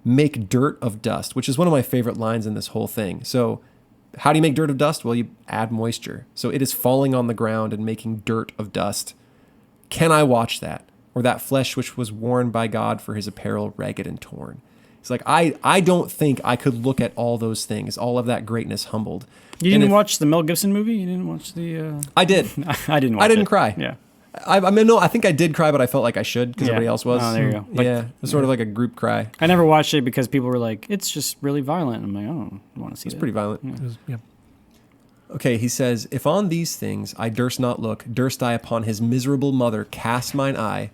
make dirt of dust, which is one of my favorite lines in this whole thing. So how do you make dirt of dust? Well, you add moisture. So it is falling on the ground and making dirt of dust. Can I watch that? Or that flesh which was worn by God for his apparel, ragged and torn. It's like, I don't think I could look at all those things, all of that greatness humbled. You didn't watch the Mel Gibson movie? You didn't watch the... I did. I didn't watch it. I didn't cry. Yeah. I mean, no, I think I did cry, but I felt like I should because everybody else was. Oh, there you go. Yeah, it was sort of like a group cry. I never watched it because people were like, it's just really violent. I'm like, I don't want to see it. It's pretty violent. Yeah. Okay, he says, if on these things I durst not look, durst I upon his miserable mother cast mine eye,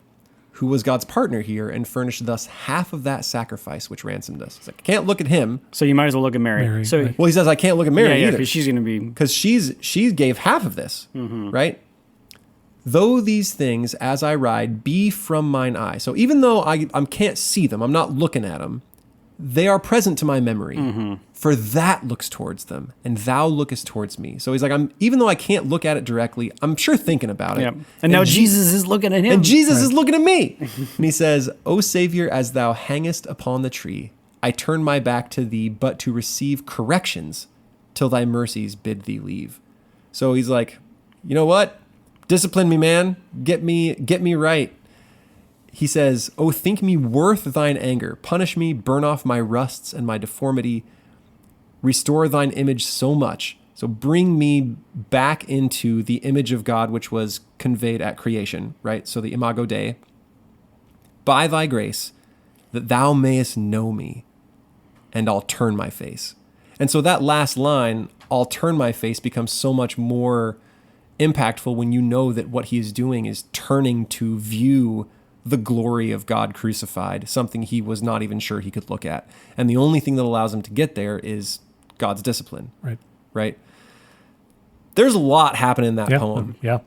who was God's partner here, and furnished thus half of that sacrifice which ransomed us. He's like, I can't look at him. So you might as well look at Mary. So right. Well, he says, I can't look at Mary either. because she's going to be... Because she gave half of this, right? Though these things, as I ride, be from mine eye. So even though I can't see them, I'm not looking at them, they are present to my memory. For that looks towards them, and thou lookest towards me. So he's like, even though I can't look at it directly, I'm sure thinking about it. Yep. And now Jesus is looking at him. And Jesus is looking at me. And he says, O Savior, as thou hangest upon the tree, I turn my back to thee, but to receive corrections till thy mercies bid thee leave. So he's like, you know what? Discipline me, man. Get me right. He says, oh, think me worth thine anger. Punish me, burn off my rusts and my deformity. Restore thine image so much. So bring me back into the image of God, which was conveyed at creation, right? So the imago Dei. By thy grace, that thou mayest know me, and I'll turn my face. And so that last line, I'll turn my face, becomes so much more impactful when you know that what he is doing is turning to view the glory of God crucified, something he was not even sure he could look at. And the only thing that allows him to get there is God's discipline. Right? There's a lot happening in that poem. Yeah.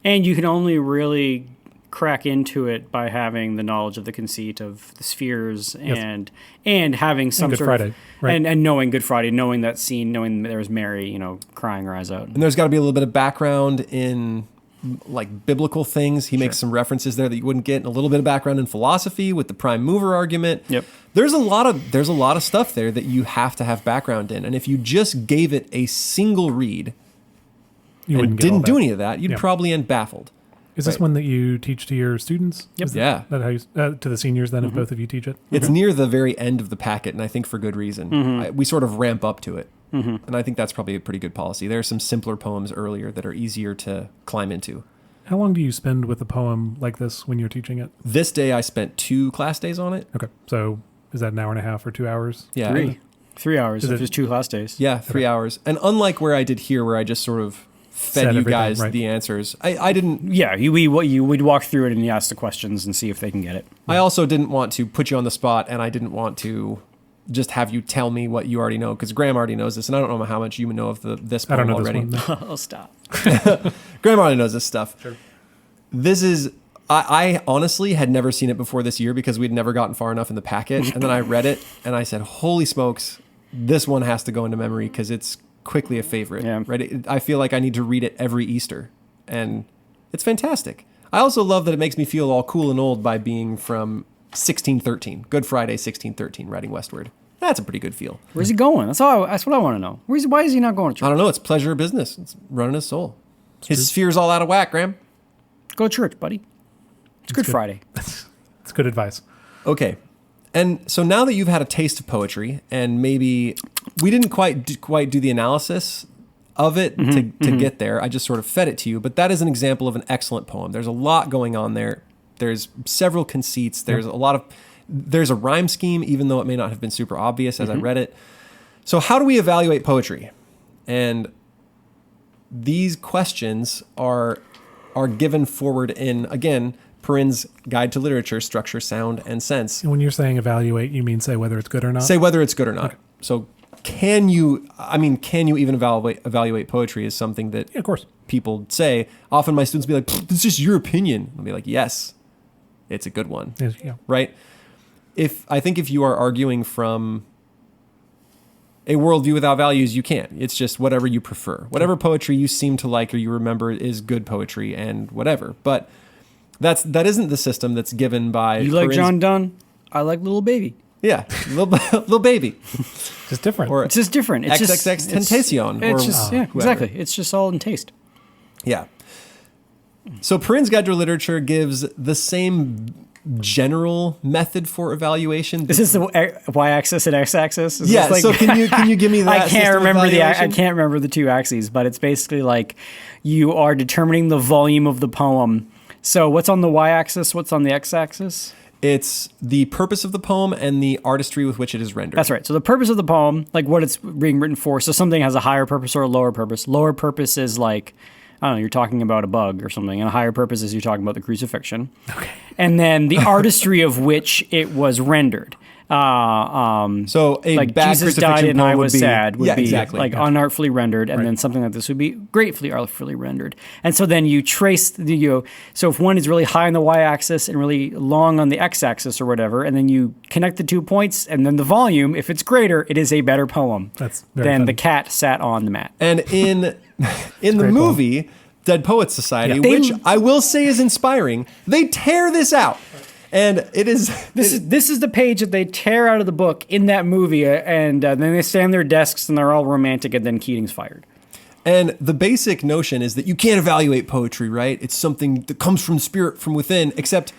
And you can only really crack into it by having the knowledge of the conceit of the spheres and having some Good sort Friday, of right. and knowing Good Friday, knowing that scene, knowing there was Mary, crying her eyes out. And there's got to be a little bit of background in like biblical things. He makes some references there that you wouldn't get, and a little bit of background in philosophy with the prime mover argument. Yep. There's a lot of stuff there that you have to have background in. And if you just gave it a single read and didn't do any of that, you'd probably end baffled. Is this one that you teach to your students? Yep. Yeah. That how you, to the seniors then, if both of you teach it? It's near the very end of the packet, and I think for good reason. We sort of ramp up to it. And I think that's probably a pretty good policy. There are some simpler poems earlier that are easier to climb into. How long do you spend with a poem like this when you're teaching it? This day I spent 2 class days on it. Okay. So is that an hour and a half or 2 hours? Yeah. 3 hours. If there's 2 class days. Yeah, 3 hours. And unlike where I did here, where I just sort of fed you guys the answers, I didn't... Yeah, we'd walk through it and you ask the questions and see if they can get it. I also didn't want to put you on the spot, and I didn't want to just have you tell me what you already know, because Graham already knows this, and I don't know how much you know of this poem I don't know already. This one, no. Oh, stop. Graham already knows this stuff. Sure. This is... I honestly had never seen it before this year because we'd never gotten far enough in the packet, and then I read it, and I said, holy smokes, this one has to go into memory because it's quickly a favorite. Yeah. Right? I feel like I need to read it every Easter, and it's fantastic. I also love that it makes me feel all cool and old by being from 1613. Good Friday, 1613, riding westward. That's a pretty good feel. Where's he going? That's what I want to know. Why is he not going to church? I don't know. It's pleasure of business. It's running his soul. His sphere's all out of whack, Graham. Go to church, buddy. It's Good Friday. It's good advice. Okay. And so now that you've had a taste of poetry, and maybe we didn't quite do the analysis of it to get there, I just sort of fed it to you, but that is an example of an excellent poem. There's a lot going on there. There's several conceits. There's there's a rhyme scheme, even though it may not have been super obvious as I read it. So how do we evaluate poetry? And these questions are given forward in, again, Perrin's Guide to Literature, Structure, Sound, and Sense. And when you're saying evaluate, you mean say whether it's good or not? Say whether it's good or not. Okay. So can you even evaluate poetry is something that Yeah, of course. people say. Often my students be like, "This is just your opinion." I'll be like, yes, it's a good one. Yeah. Right? I think if you are arguing from a worldview without values, you can't. It's just whatever you prefer. Whatever poetry you seem to like or you remember is good poetry and whatever. But that isn't the system that's given by... You like John Donne? I like Little Baby. Yeah, little baby. Just different. Or It's just different. It's XXX Tentacion. It's or just, yeah, whoever. exactly. It's just all in taste. Yeah. So Perrin's Guide to Literature gives the same general method for evaluation. Is this the y-axis and x-axis? Is Yeah. this So can you give me that? I can't remember I evaluation? can't remember the two axes, but it's basically like you are determining the volume of the poem. So what's on the y-axis? What's on the x-axis? It's the purpose of the poem and the artistry with which it is rendered. That's right. So the purpose of the poem, like what it's being written for. So something has a higher purpose or a lower purpose. Lower purpose is like, I don't know, you're talking about a bug or something. And a higher purpose is you're talking about the crucifixion. Okay. And then the artistry of which it was rendered. So a like bad Jesus crucifixion died and poem I would was be, sad would be exactly. like unartfully rendered, and then something like this would be gratefully artfully rendered. And so then you trace so if one is really high on the y-axis and really long on the x-axis or whatever, and then you connect the 2 points, and then the volume, if it's greater, it is a better poem That's than very the funny. cat sat on the mat. And in the great movie Dead Poets Society, Yeah. which I will say is inspiring, they tear this out. And it is This is the page that they tear out of the book in that movie, and then they stand at their desks and they're all romantic, and then Keating's fired. And the basic notion is that you can't evaluate poetry, right? It's something that comes from spirit from within, except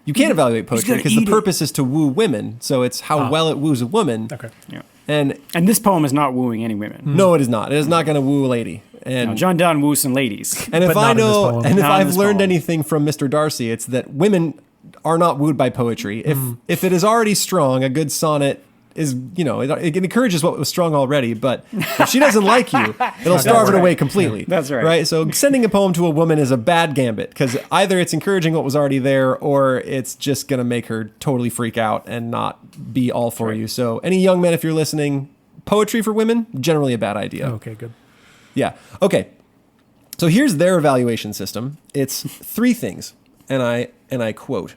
you can't evaluate poetry because the purpose is to woo women. So it's how well it woos a woman. Okay. Yeah. And this poem is not wooing any women. no, it is not. It is not going to woo a lady. And No, John Donne woos some ladies. and if But I not in this know, poem. and if Not in I've this learned poem. anything from Mr. Darcy, it's that women are not wooed by poetry. If it is already strong, a good sonnet is, it encourages what was strong already, but if she doesn't like you, it'll starve it away completely. That's right. Right? So sending a poem to a woman is a bad gambit because either it's encouraging what was already there or it's just going to make her totally freak out and not be all for you. So any young men, if you're listening, poetry for women, generally a bad idea. Okay, good. Yeah. Okay. So here's their evaluation system. It's 3 things, and I quote: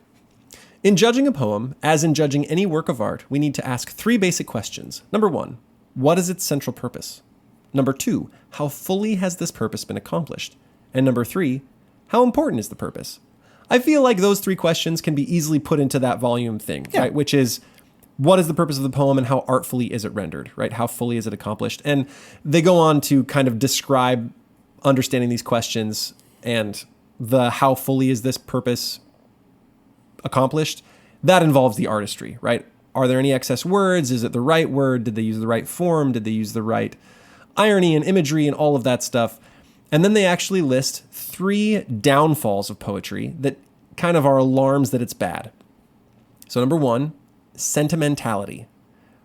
"In judging a poem, as in judging any work of art, we need to ask 3 basic questions. Number 1, what is its central purpose? Number 2, how fully has this purpose been accomplished? And number 3, how important is the purpose?" I feel like those 3 questions can be easily put into that volume thing, right? Which is, what is the purpose of the poem and how artfully is it rendered, right? How fully is it accomplished? And they go on to kind of describe understanding these questions and the how fully is this purpose accomplished. That involves the artistry, right? Are there any excess words? Is it the right word? Did they use the right form? Did they use the right irony and imagery and all of that stuff? And then they actually list 3 downfalls of poetry that kind of are alarms that it's bad. So number 1, sentimentality,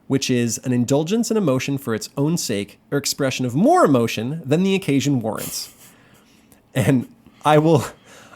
which is an indulgence in emotion for its own sake or expression of more emotion than the occasion warrants. And I will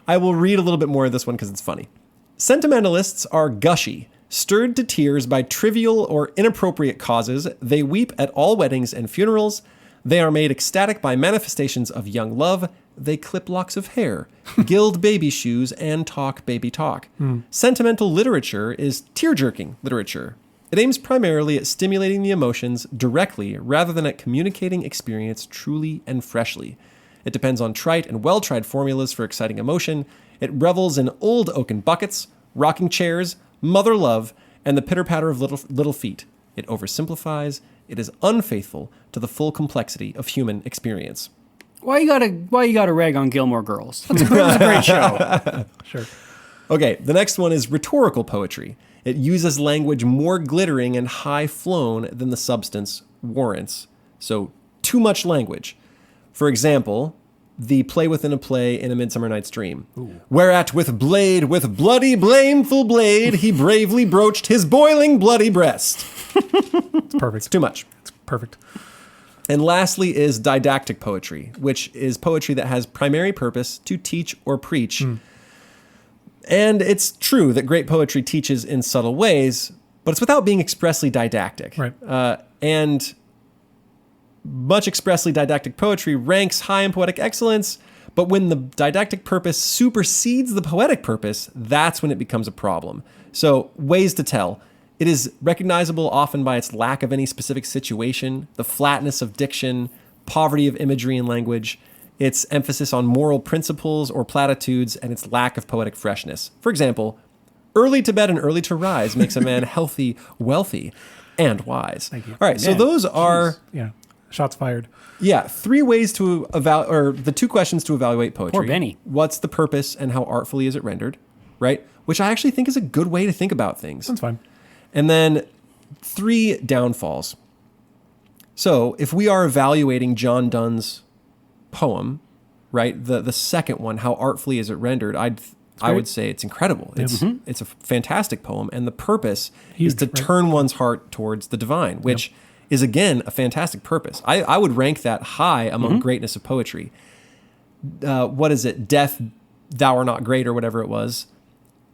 read a little bit more of this one because it's funny. Sentimentalists are gushy, stirred to tears by trivial or inappropriate causes. They weep at all weddings and funerals. They are made ecstatic by manifestations of young love. They clip locks of hair, gild baby shoes, and talk baby talk. Sentimental literature is tear-jerking literature. It aims primarily at stimulating the emotions directly rather than at communicating experience truly and freshly. It depends on trite and well-tried formulas for exciting emotion. It revels in old oaken buckets, rocking chairs, mother love, and the pitter-patter of little feet. It oversimplifies. It is unfaithful to the full complexity of human experience. Why you gotta rag on Gilmore Girls? That's a great show. Sure. Okay, the next one is rhetorical poetry. It uses language more glittering and high-flown than the substance warrants. So, too much language. For example, the play within a play in A Midsummer Night's Dream. Ooh. Whereat with bloody blameful blade, he bravely broached his boiling bloody breast. It's perfect. It's too much. It's perfect. And lastly is didactic poetry, which is poetry that has primary purpose to teach or preach. And it's true that great poetry teaches in subtle ways, but it's without being expressly didactic. Right. And much expressly didactic poetry ranks high in poetic excellence, but when the didactic purpose supersedes the poetic purpose, that's when it becomes a problem. So, ways to tell. It is recognizable often by its lack of any specific situation, the flatness of diction, poverty of imagery and language, its emphasis on moral principles or platitudes, and its lack of poetic freshness. For example, early to bed and early to rise makes a man healthy, wealthy, and wise. Thank you. All right, so those are... Yeah, shots fired. Yeah, 3 ways to evaluate, or the 2 questions to evaluate poetry. Poor Benny. What's the purpose and how artfully is it rendered, right? Which I actually think is a good way to think about things. That's fine. And then 3 downfalls. So if we are evaluating John Donne's poem, right, the second one, how artfully is it rendered, I would say it's incredible. It's a fantastic poem, and the purpose is to turn one's heart towards the divine, which is, again, a fantastic purpose. I would rank that high among greatness of poetry. What is it? Death, thou art not great, or whatever it was,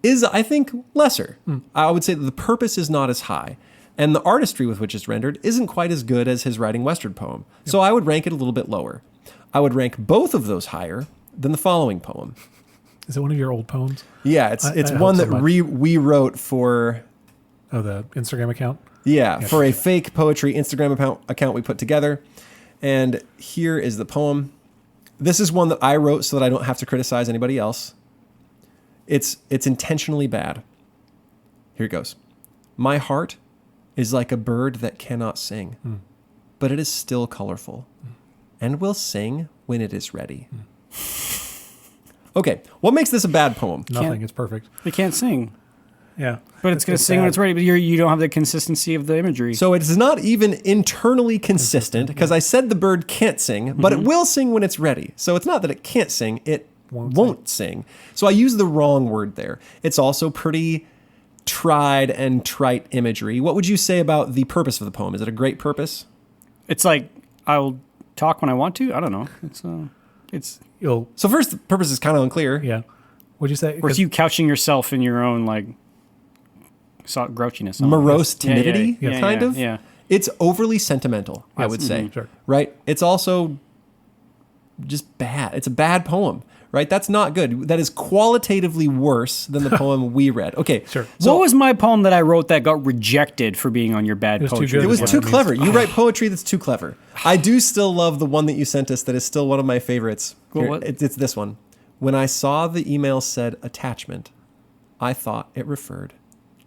is, I think, lesser. I would say that the purpose is not as high, and the artistry with which it's rendered isn't quite as good as his writing Westward poem. So I would rank it a little bit lower. I would rank both of those higher than the following poem. Is it one of your old poems? Yeah, it's one that we wrote for... Oh, the Instagram account? Yeah, for a fake poetry Instagram account we put together. And here is the poem. This is one that I wrote so that I don't have to criticize anybody else. It's intentionally bad. Here it goes. My heart is like a bird that cannot sing, but it is still colorful and will sing when it is ready. Okay, what makes this a bad poem? Nothing. It's perfect. It can't sing. Yeah. But it's going to sing when it's ready, but you don't have the consistency of the imagery. So it's not even internally consistent, because I said the bird can't sing, but it will sing when it's ready. So it's not that it can't sing, it won't sing. So I used the wrong word there. It's also pretty tried and trite imagery. What would you say about the purpose of the poem? Is it a great purpose? It's like, I'll talk when I want to. I don't know. So first, the purpose is kind of unclear. Yeah. What'd you say? Or it's you couching yourself in your own, like, grouchiness. Morose timidity, kind of. Yeah. It's overly sentimental, I would say. Sure. Right? It's also just bad. It's a bad poem, right? That's not good. That is qualitatively worse than the poem we read. Okay. Sure. So, what was my poem that I wrote that got rejected for being on your bad poetry? Too good. It was too clever. You write poetry that's too clever. I do still love the one that you sent us that is still one of my favorites. Here, it's this one. When I saw the email said attachment, I thought it referred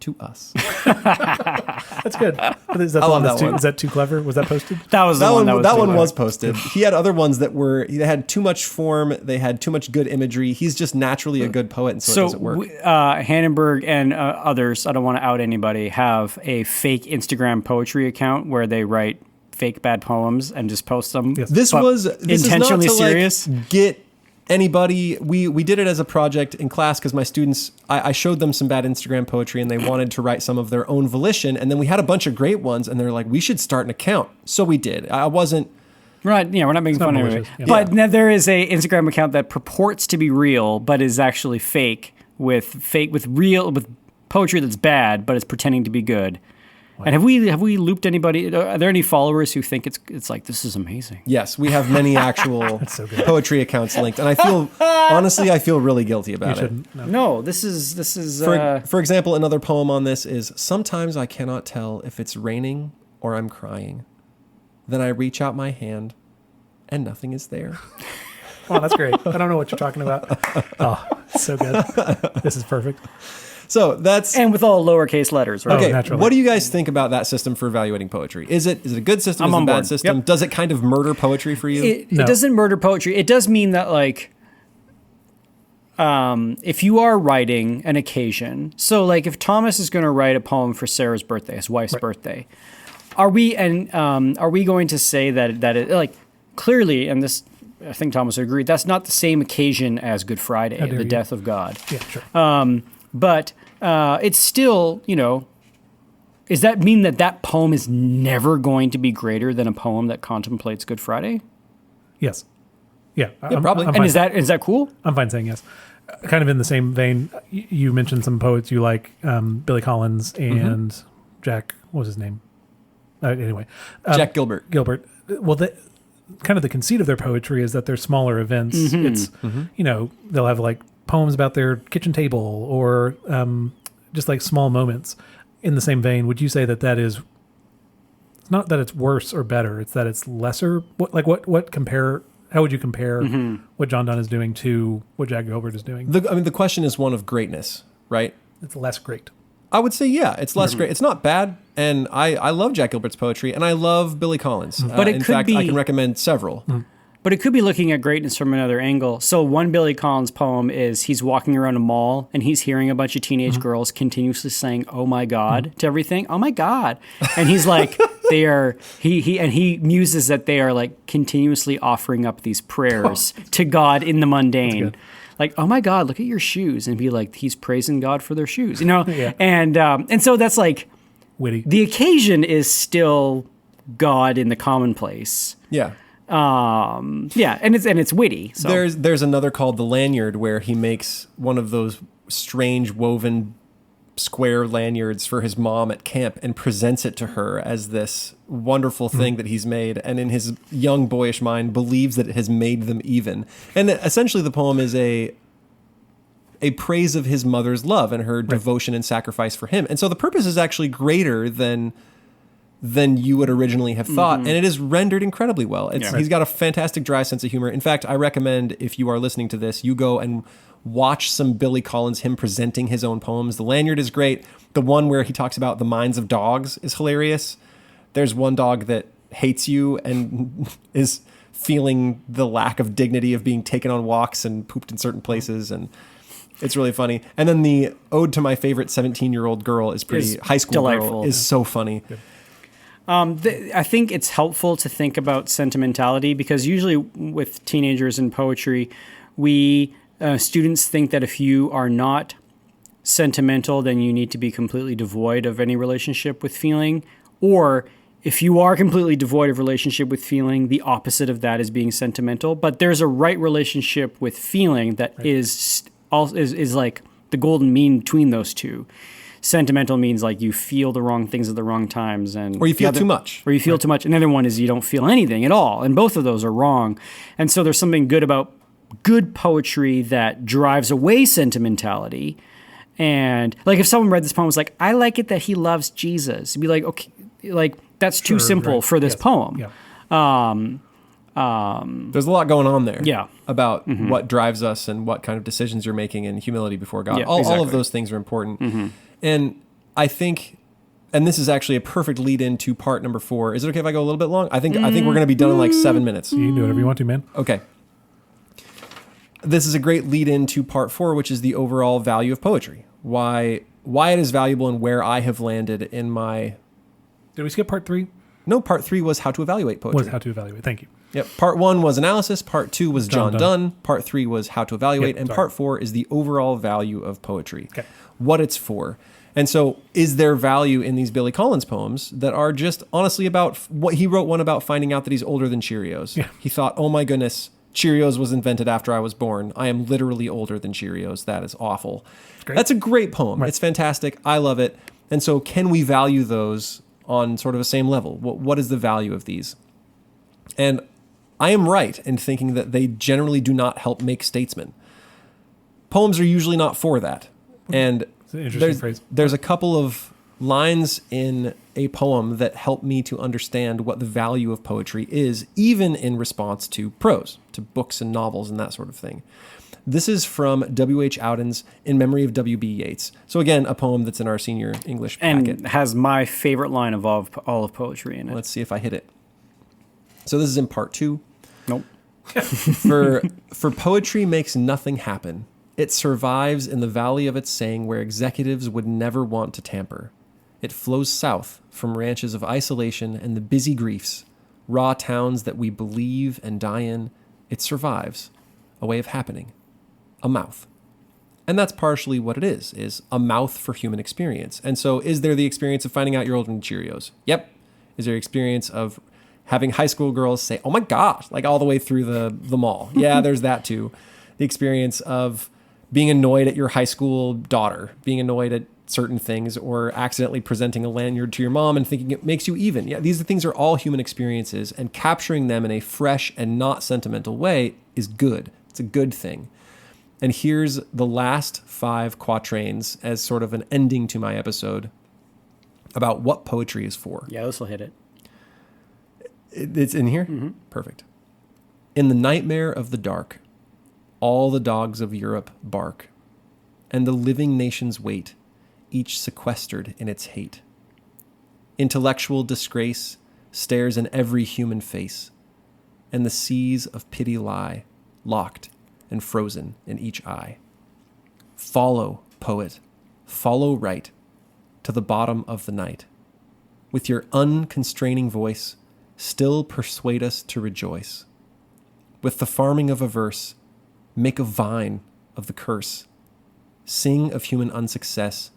to us. That's good. Is that I love that one. Is that too clever? Was that posted? That was the one. That one was posted. He had other ones that they had too much form. They had too much good imagery. He's just naturally a good poet, and so it doesn't work. Hannenberg and others, I don't want to out anybody, have a fake Instagram poetry account where they write fake bad poems and just post them. Yes. This intentionally is not to, serious. Get anybody. We did it as a project in class because my students, I showed them some bad Instagram poetry and they wanted to write some of their own volition, and then we had a bunch of great ones and they're like, we should start an account. So we did. I wasn't. Right, yeah, we're not making fun of it. Yeah. But now there is a Instagram account that purports to be real, but is actually fake with poetry that's bad, but it's pretending to be good. Wow. And have we looped anybody? Are there any followers who think it's like, this is amazing? Yes, we have many actual poetry accounts linked, and I feel really guilty about it. No, this is. For example, another poem on this is: sometimes I cannot tell if it's raining or I'm crying. Then I reach out my hand, and nothing is there. Oh, that's great. I don't know what you're talking about. Oh, it's so good. This is perfect. So that's And with all lowercase letters, right? okay. naturally. What do you guys think about that system for evaluating poetry? Is it a good system? I'm Is it a on bad board. system? Yep. Does it kind of murder poetry for you? It No. doesn't murder poetry. It does mean that, like, if you are writing an occasion, so like if Thomas is going to write a poem for Sarah's birthday, his wife's birthday, are we going to say that it, like, clearly, and this, I think Thomas would agree, that's not the same occasion as Good Friday, How dare the you. death of God. Yeah, sure. But it's still, does that mean that poem is never going to be greater than a poem that contemplates Good Friday? Yes. Yeah. probably. I'm And fine. is that cool? I'm fine saying yes. Kind of in the same vein, you mentioned some poets you like, Billy Collins and Jack. What was his name? Anyway, Jack Gilbert. Gilbert. Well, kind of the conceit of their poetry is that they're smaller events. It's they'll have like poems about their kitchen table or just like small moments. In the same vein, would you say that is? It's not that it's worse or better. It's that it's lesser. What compare? How would you compare what John Donne is doing to what Jack Gilbert is doing? The question is one of greatness, right? It's less great. I would say, yeah, it's less great. It's not bad, and I love Jack Gilbert's poetry, and I love Billy Collins. But it in could fact, be- I can recommend several. But it could be looking at greatness from another angle. So one Billy Collins poem is he's walking around a mall and he's hearing a bunch of teenage girls continuously saying, "Oh my God," to everything. "Oh my God." And he's like, he muses that they are like continuously offering up these prayers to God in the mundane. Like, "Oh my God, look at your shoes." And be like, he's praising God for their shoes, Yeah. And so that's like, Witty. the occasion is still God in the commonplace. Yeah. And it's witty. So There's another called The Lanyard where he makes one of those strange woven square lanyards for his mom at camp and presents it to her as this wonderful thing that he's made, and in his young boyish mind believes that it has made them even. And essentially the poem is a praise of his mother's love and her devotion and sacrifice for him. And so the purpose is actually greater than you would originally have thought, and it is rendered incredibly well. He's got a fantastic dry sense of humor. In fact, I recommend, if you are listening to this, you go and watch some Billy Collins, him presenting his own poems. The Lanyard is great. The one where he talks about the minds of dogs is hilarious. There's one dog that hates you and is feeling the lack of dignity of being taken on walks and pooped in certain places, and it's really funny. And then the Ode to My Favorite 17-Year-Old Girl is pretty, high school delightful. girl is so funny. I think it's helpful to think about sentimentality because usually with teenagers in poetry, students think that if you are not sentimental, then you need to be completely devoid of any relationship with feeling. Or if you are completely devoid of relationship with feeling, the opposite of that is being sentimental. But there's a right relationship with feeling that is like the golden mean between those two. Sentimental means like you feel the wrong things at the wrong times, Or you feel too much. Or you feel too much. Another one is you don't feel anything at all, and both of those are wrong. And so there's something good about good poetry that drives away sentimentality. And like if someone read this poem, was like, "I like it that he loves Jesus," you'd be like, "Okay, like that's too simple for this poem." Yeah. There's a lot going on there. Yeah. About what drives us and what kind of decisions you're making and humility before God. Yeah, all exactly. of those things are important. And I think, and this is actually a perfect lead into part number 4. Is it okay if I go a little bit long? I think we're going to be done in like 7 minutes. You can do whatever you want to, man. Okay. This is a great lead into part 4, which is the overall value of poetry. Why it is valuable and where I have landed in my... Did we skip part 3? No, part 3 was how to evaluate poetry. Was how to evaluate. Thank you. Yep. Part 1 was analysis. Part 2 was John John Donne. Part 3 was how to evaluate. Yep, and sorry. part 4 is the overall value of poetry. Okay. What it's for. And so is there value in these Billy Collins poems that are just honestly about what he wrote one about finding out that he's older than Cheerios. Yeah. He thought, "Oh my goodness, Cheerios was invented after I was born. I am literally older than Cheerios. That is awful." Great. That's a great poem. Right. It's fantastic. I love it. And so can we value those on sort of a same level? What is the value of these? And I am right in thinking that they generally do not help make statesmen. Poems are usually not for that. And It's an interesting phrase. there's a couple of lines in a poem that help me to understand what the value of poetry is, even in response to prose, to books and novels and that sort of thing. This is from W.H. Audin's In Memory of W.B. Yeats. So again, a poem that's in our senior English packet. And has my favorite line of all of poetry in it. Let's see if I hit it. So this is in part 2. Nope. For poetry makes nothing happen. It survives in the valley of its saying where executives would never want to tamper. It flows south from ranches of isolation and the busy griefs, raw towns that we believe and die in. It survives, a way of happening, a mouth. And that's partially what it is a mouth for human experience. And so is there the experience of finding out you're older than Cheerios? Yep. Is there experience of having high school girls say, oh my God, like all the way through the mall? Yeah, there's that too. The experience of being annoyed at your high school daughter, being annoyed at certain things, or accidentally presenting a lanyard to your mom and thinking it makes you even. Yeah, these things are all human experiences, and capturing them in a fresh and not sentimental way is good. It's a good thing. And here's the last 5 quatrains as sort of an ending to my episode about what poetry is for. Yeah, this will hit it. It's in here? Mm-hmm. Perfect. In the nightmare of the dark, all the dogs of Europe bark, and the living nations wait, each sequestered in its hate. Intellectual disgrace stares in every human face, and the seas of pity lie, locked and frozen in each eye. Follow, poet, follow right, to the bottom of the night. With your unconstraining voice, still persuade us to rejoice. With the farming of a verse, make a vine of the curse. Sing of human unsuccess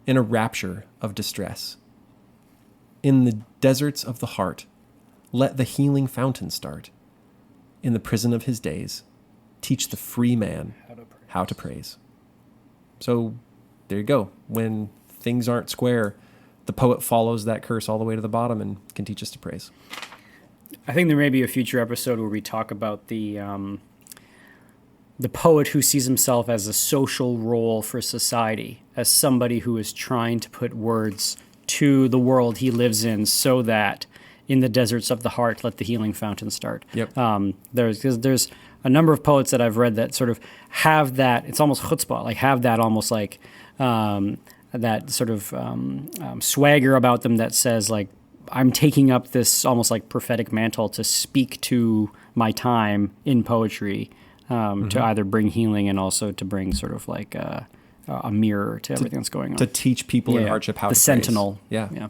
in a rapture of distress. In the deserts of the heart, let the healing fountain start. In the prison of his days, teach the free man how to praise. So there you go. When things aren't square, the poet follows that curse all the way to the bottom and can teach us to praise. I think there may be a future episode where we talk about the poet who sees himself as a social role for society, as somebody who is trying to put words to the world he lives in so that in the deserts of the heart, let the healing fountain start. Yep. There's a number of poets that I've read that sort of have that, it's almost chutzpah, like have that almost like that sort of swagger about them that says like, I'm taking up this almost like prophetic mantle to speak to my time in poetry, to either bring healing and also to bring sort of like a mirror to everything that's going on. To teach people in hardship how to praise. The sentinel. Yeah.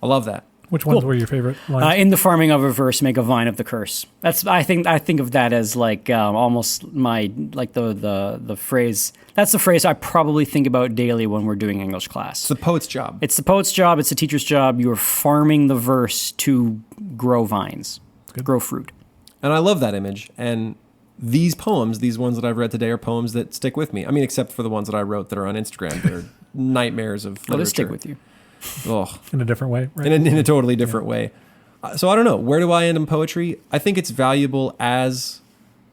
I love that. Which ones were your favorite lines? In the farming of a verse, make a vine of the curse. That's I think of that as like almost my like the phrase. That's the phrase I probably think about daily when we're doing English class. It's the poet's job. It's the poet's job. It's the teacher's job. You're farming the verse to grow vines, grow fruit. And I love that image. And these poems, these ones that I've read today, are poems that stick with me. I mean, except for the ones that I wrote that are on Instagram that are nightmares of literature. They stick with you. Oh. In a different way, right? In a totally different way. So I don't know. Where do I end in poetry? I think it's valuable as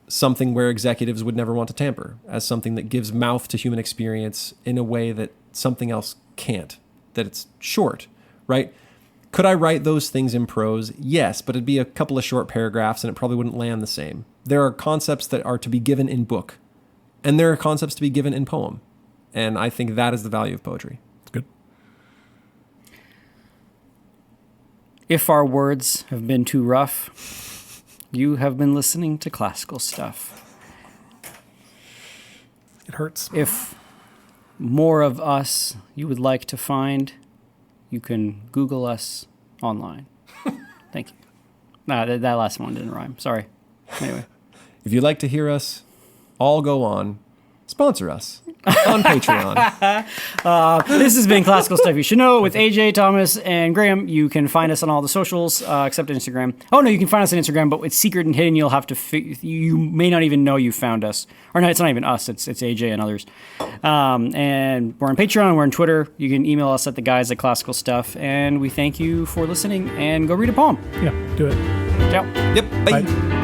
something where executives would never want to tamper, as something that gives mouth to human experience in a way that something else can't, that it's short, right? Could I write those things in prose? Yes, but it'd be a couple of short paragraphs and it probably wouldn't land the same. There are concepts that are to be given in book, and there are concepts to be given in poem. And I think that is the value of poetry. Good. If our words have been too rough, you have been listening to classical stuff. It hurts. If more of us you would like to find, you can Google us online. Thank you. Nah, that last one didn't rhyme. Sorry. Anyway. If you'd like to hear us all go on, sponsor us on Patreon. This has been Classical Stuff You Should Know with AJ, Thomas, and Graham. You can find us on all the socials except Instagram. Oh, no, you can find us on Instagram, but it's secret and hidden. You'll have to you may not even know you found us. Or no, it's not even us. It's AJ and others. And we're on Patreon. We're on Twitter. You can email us at theguys@Classical Stuff. And we thank you for listening. And go read a poem. Yeah, do it. Ciao. Yep. Bye. Bye.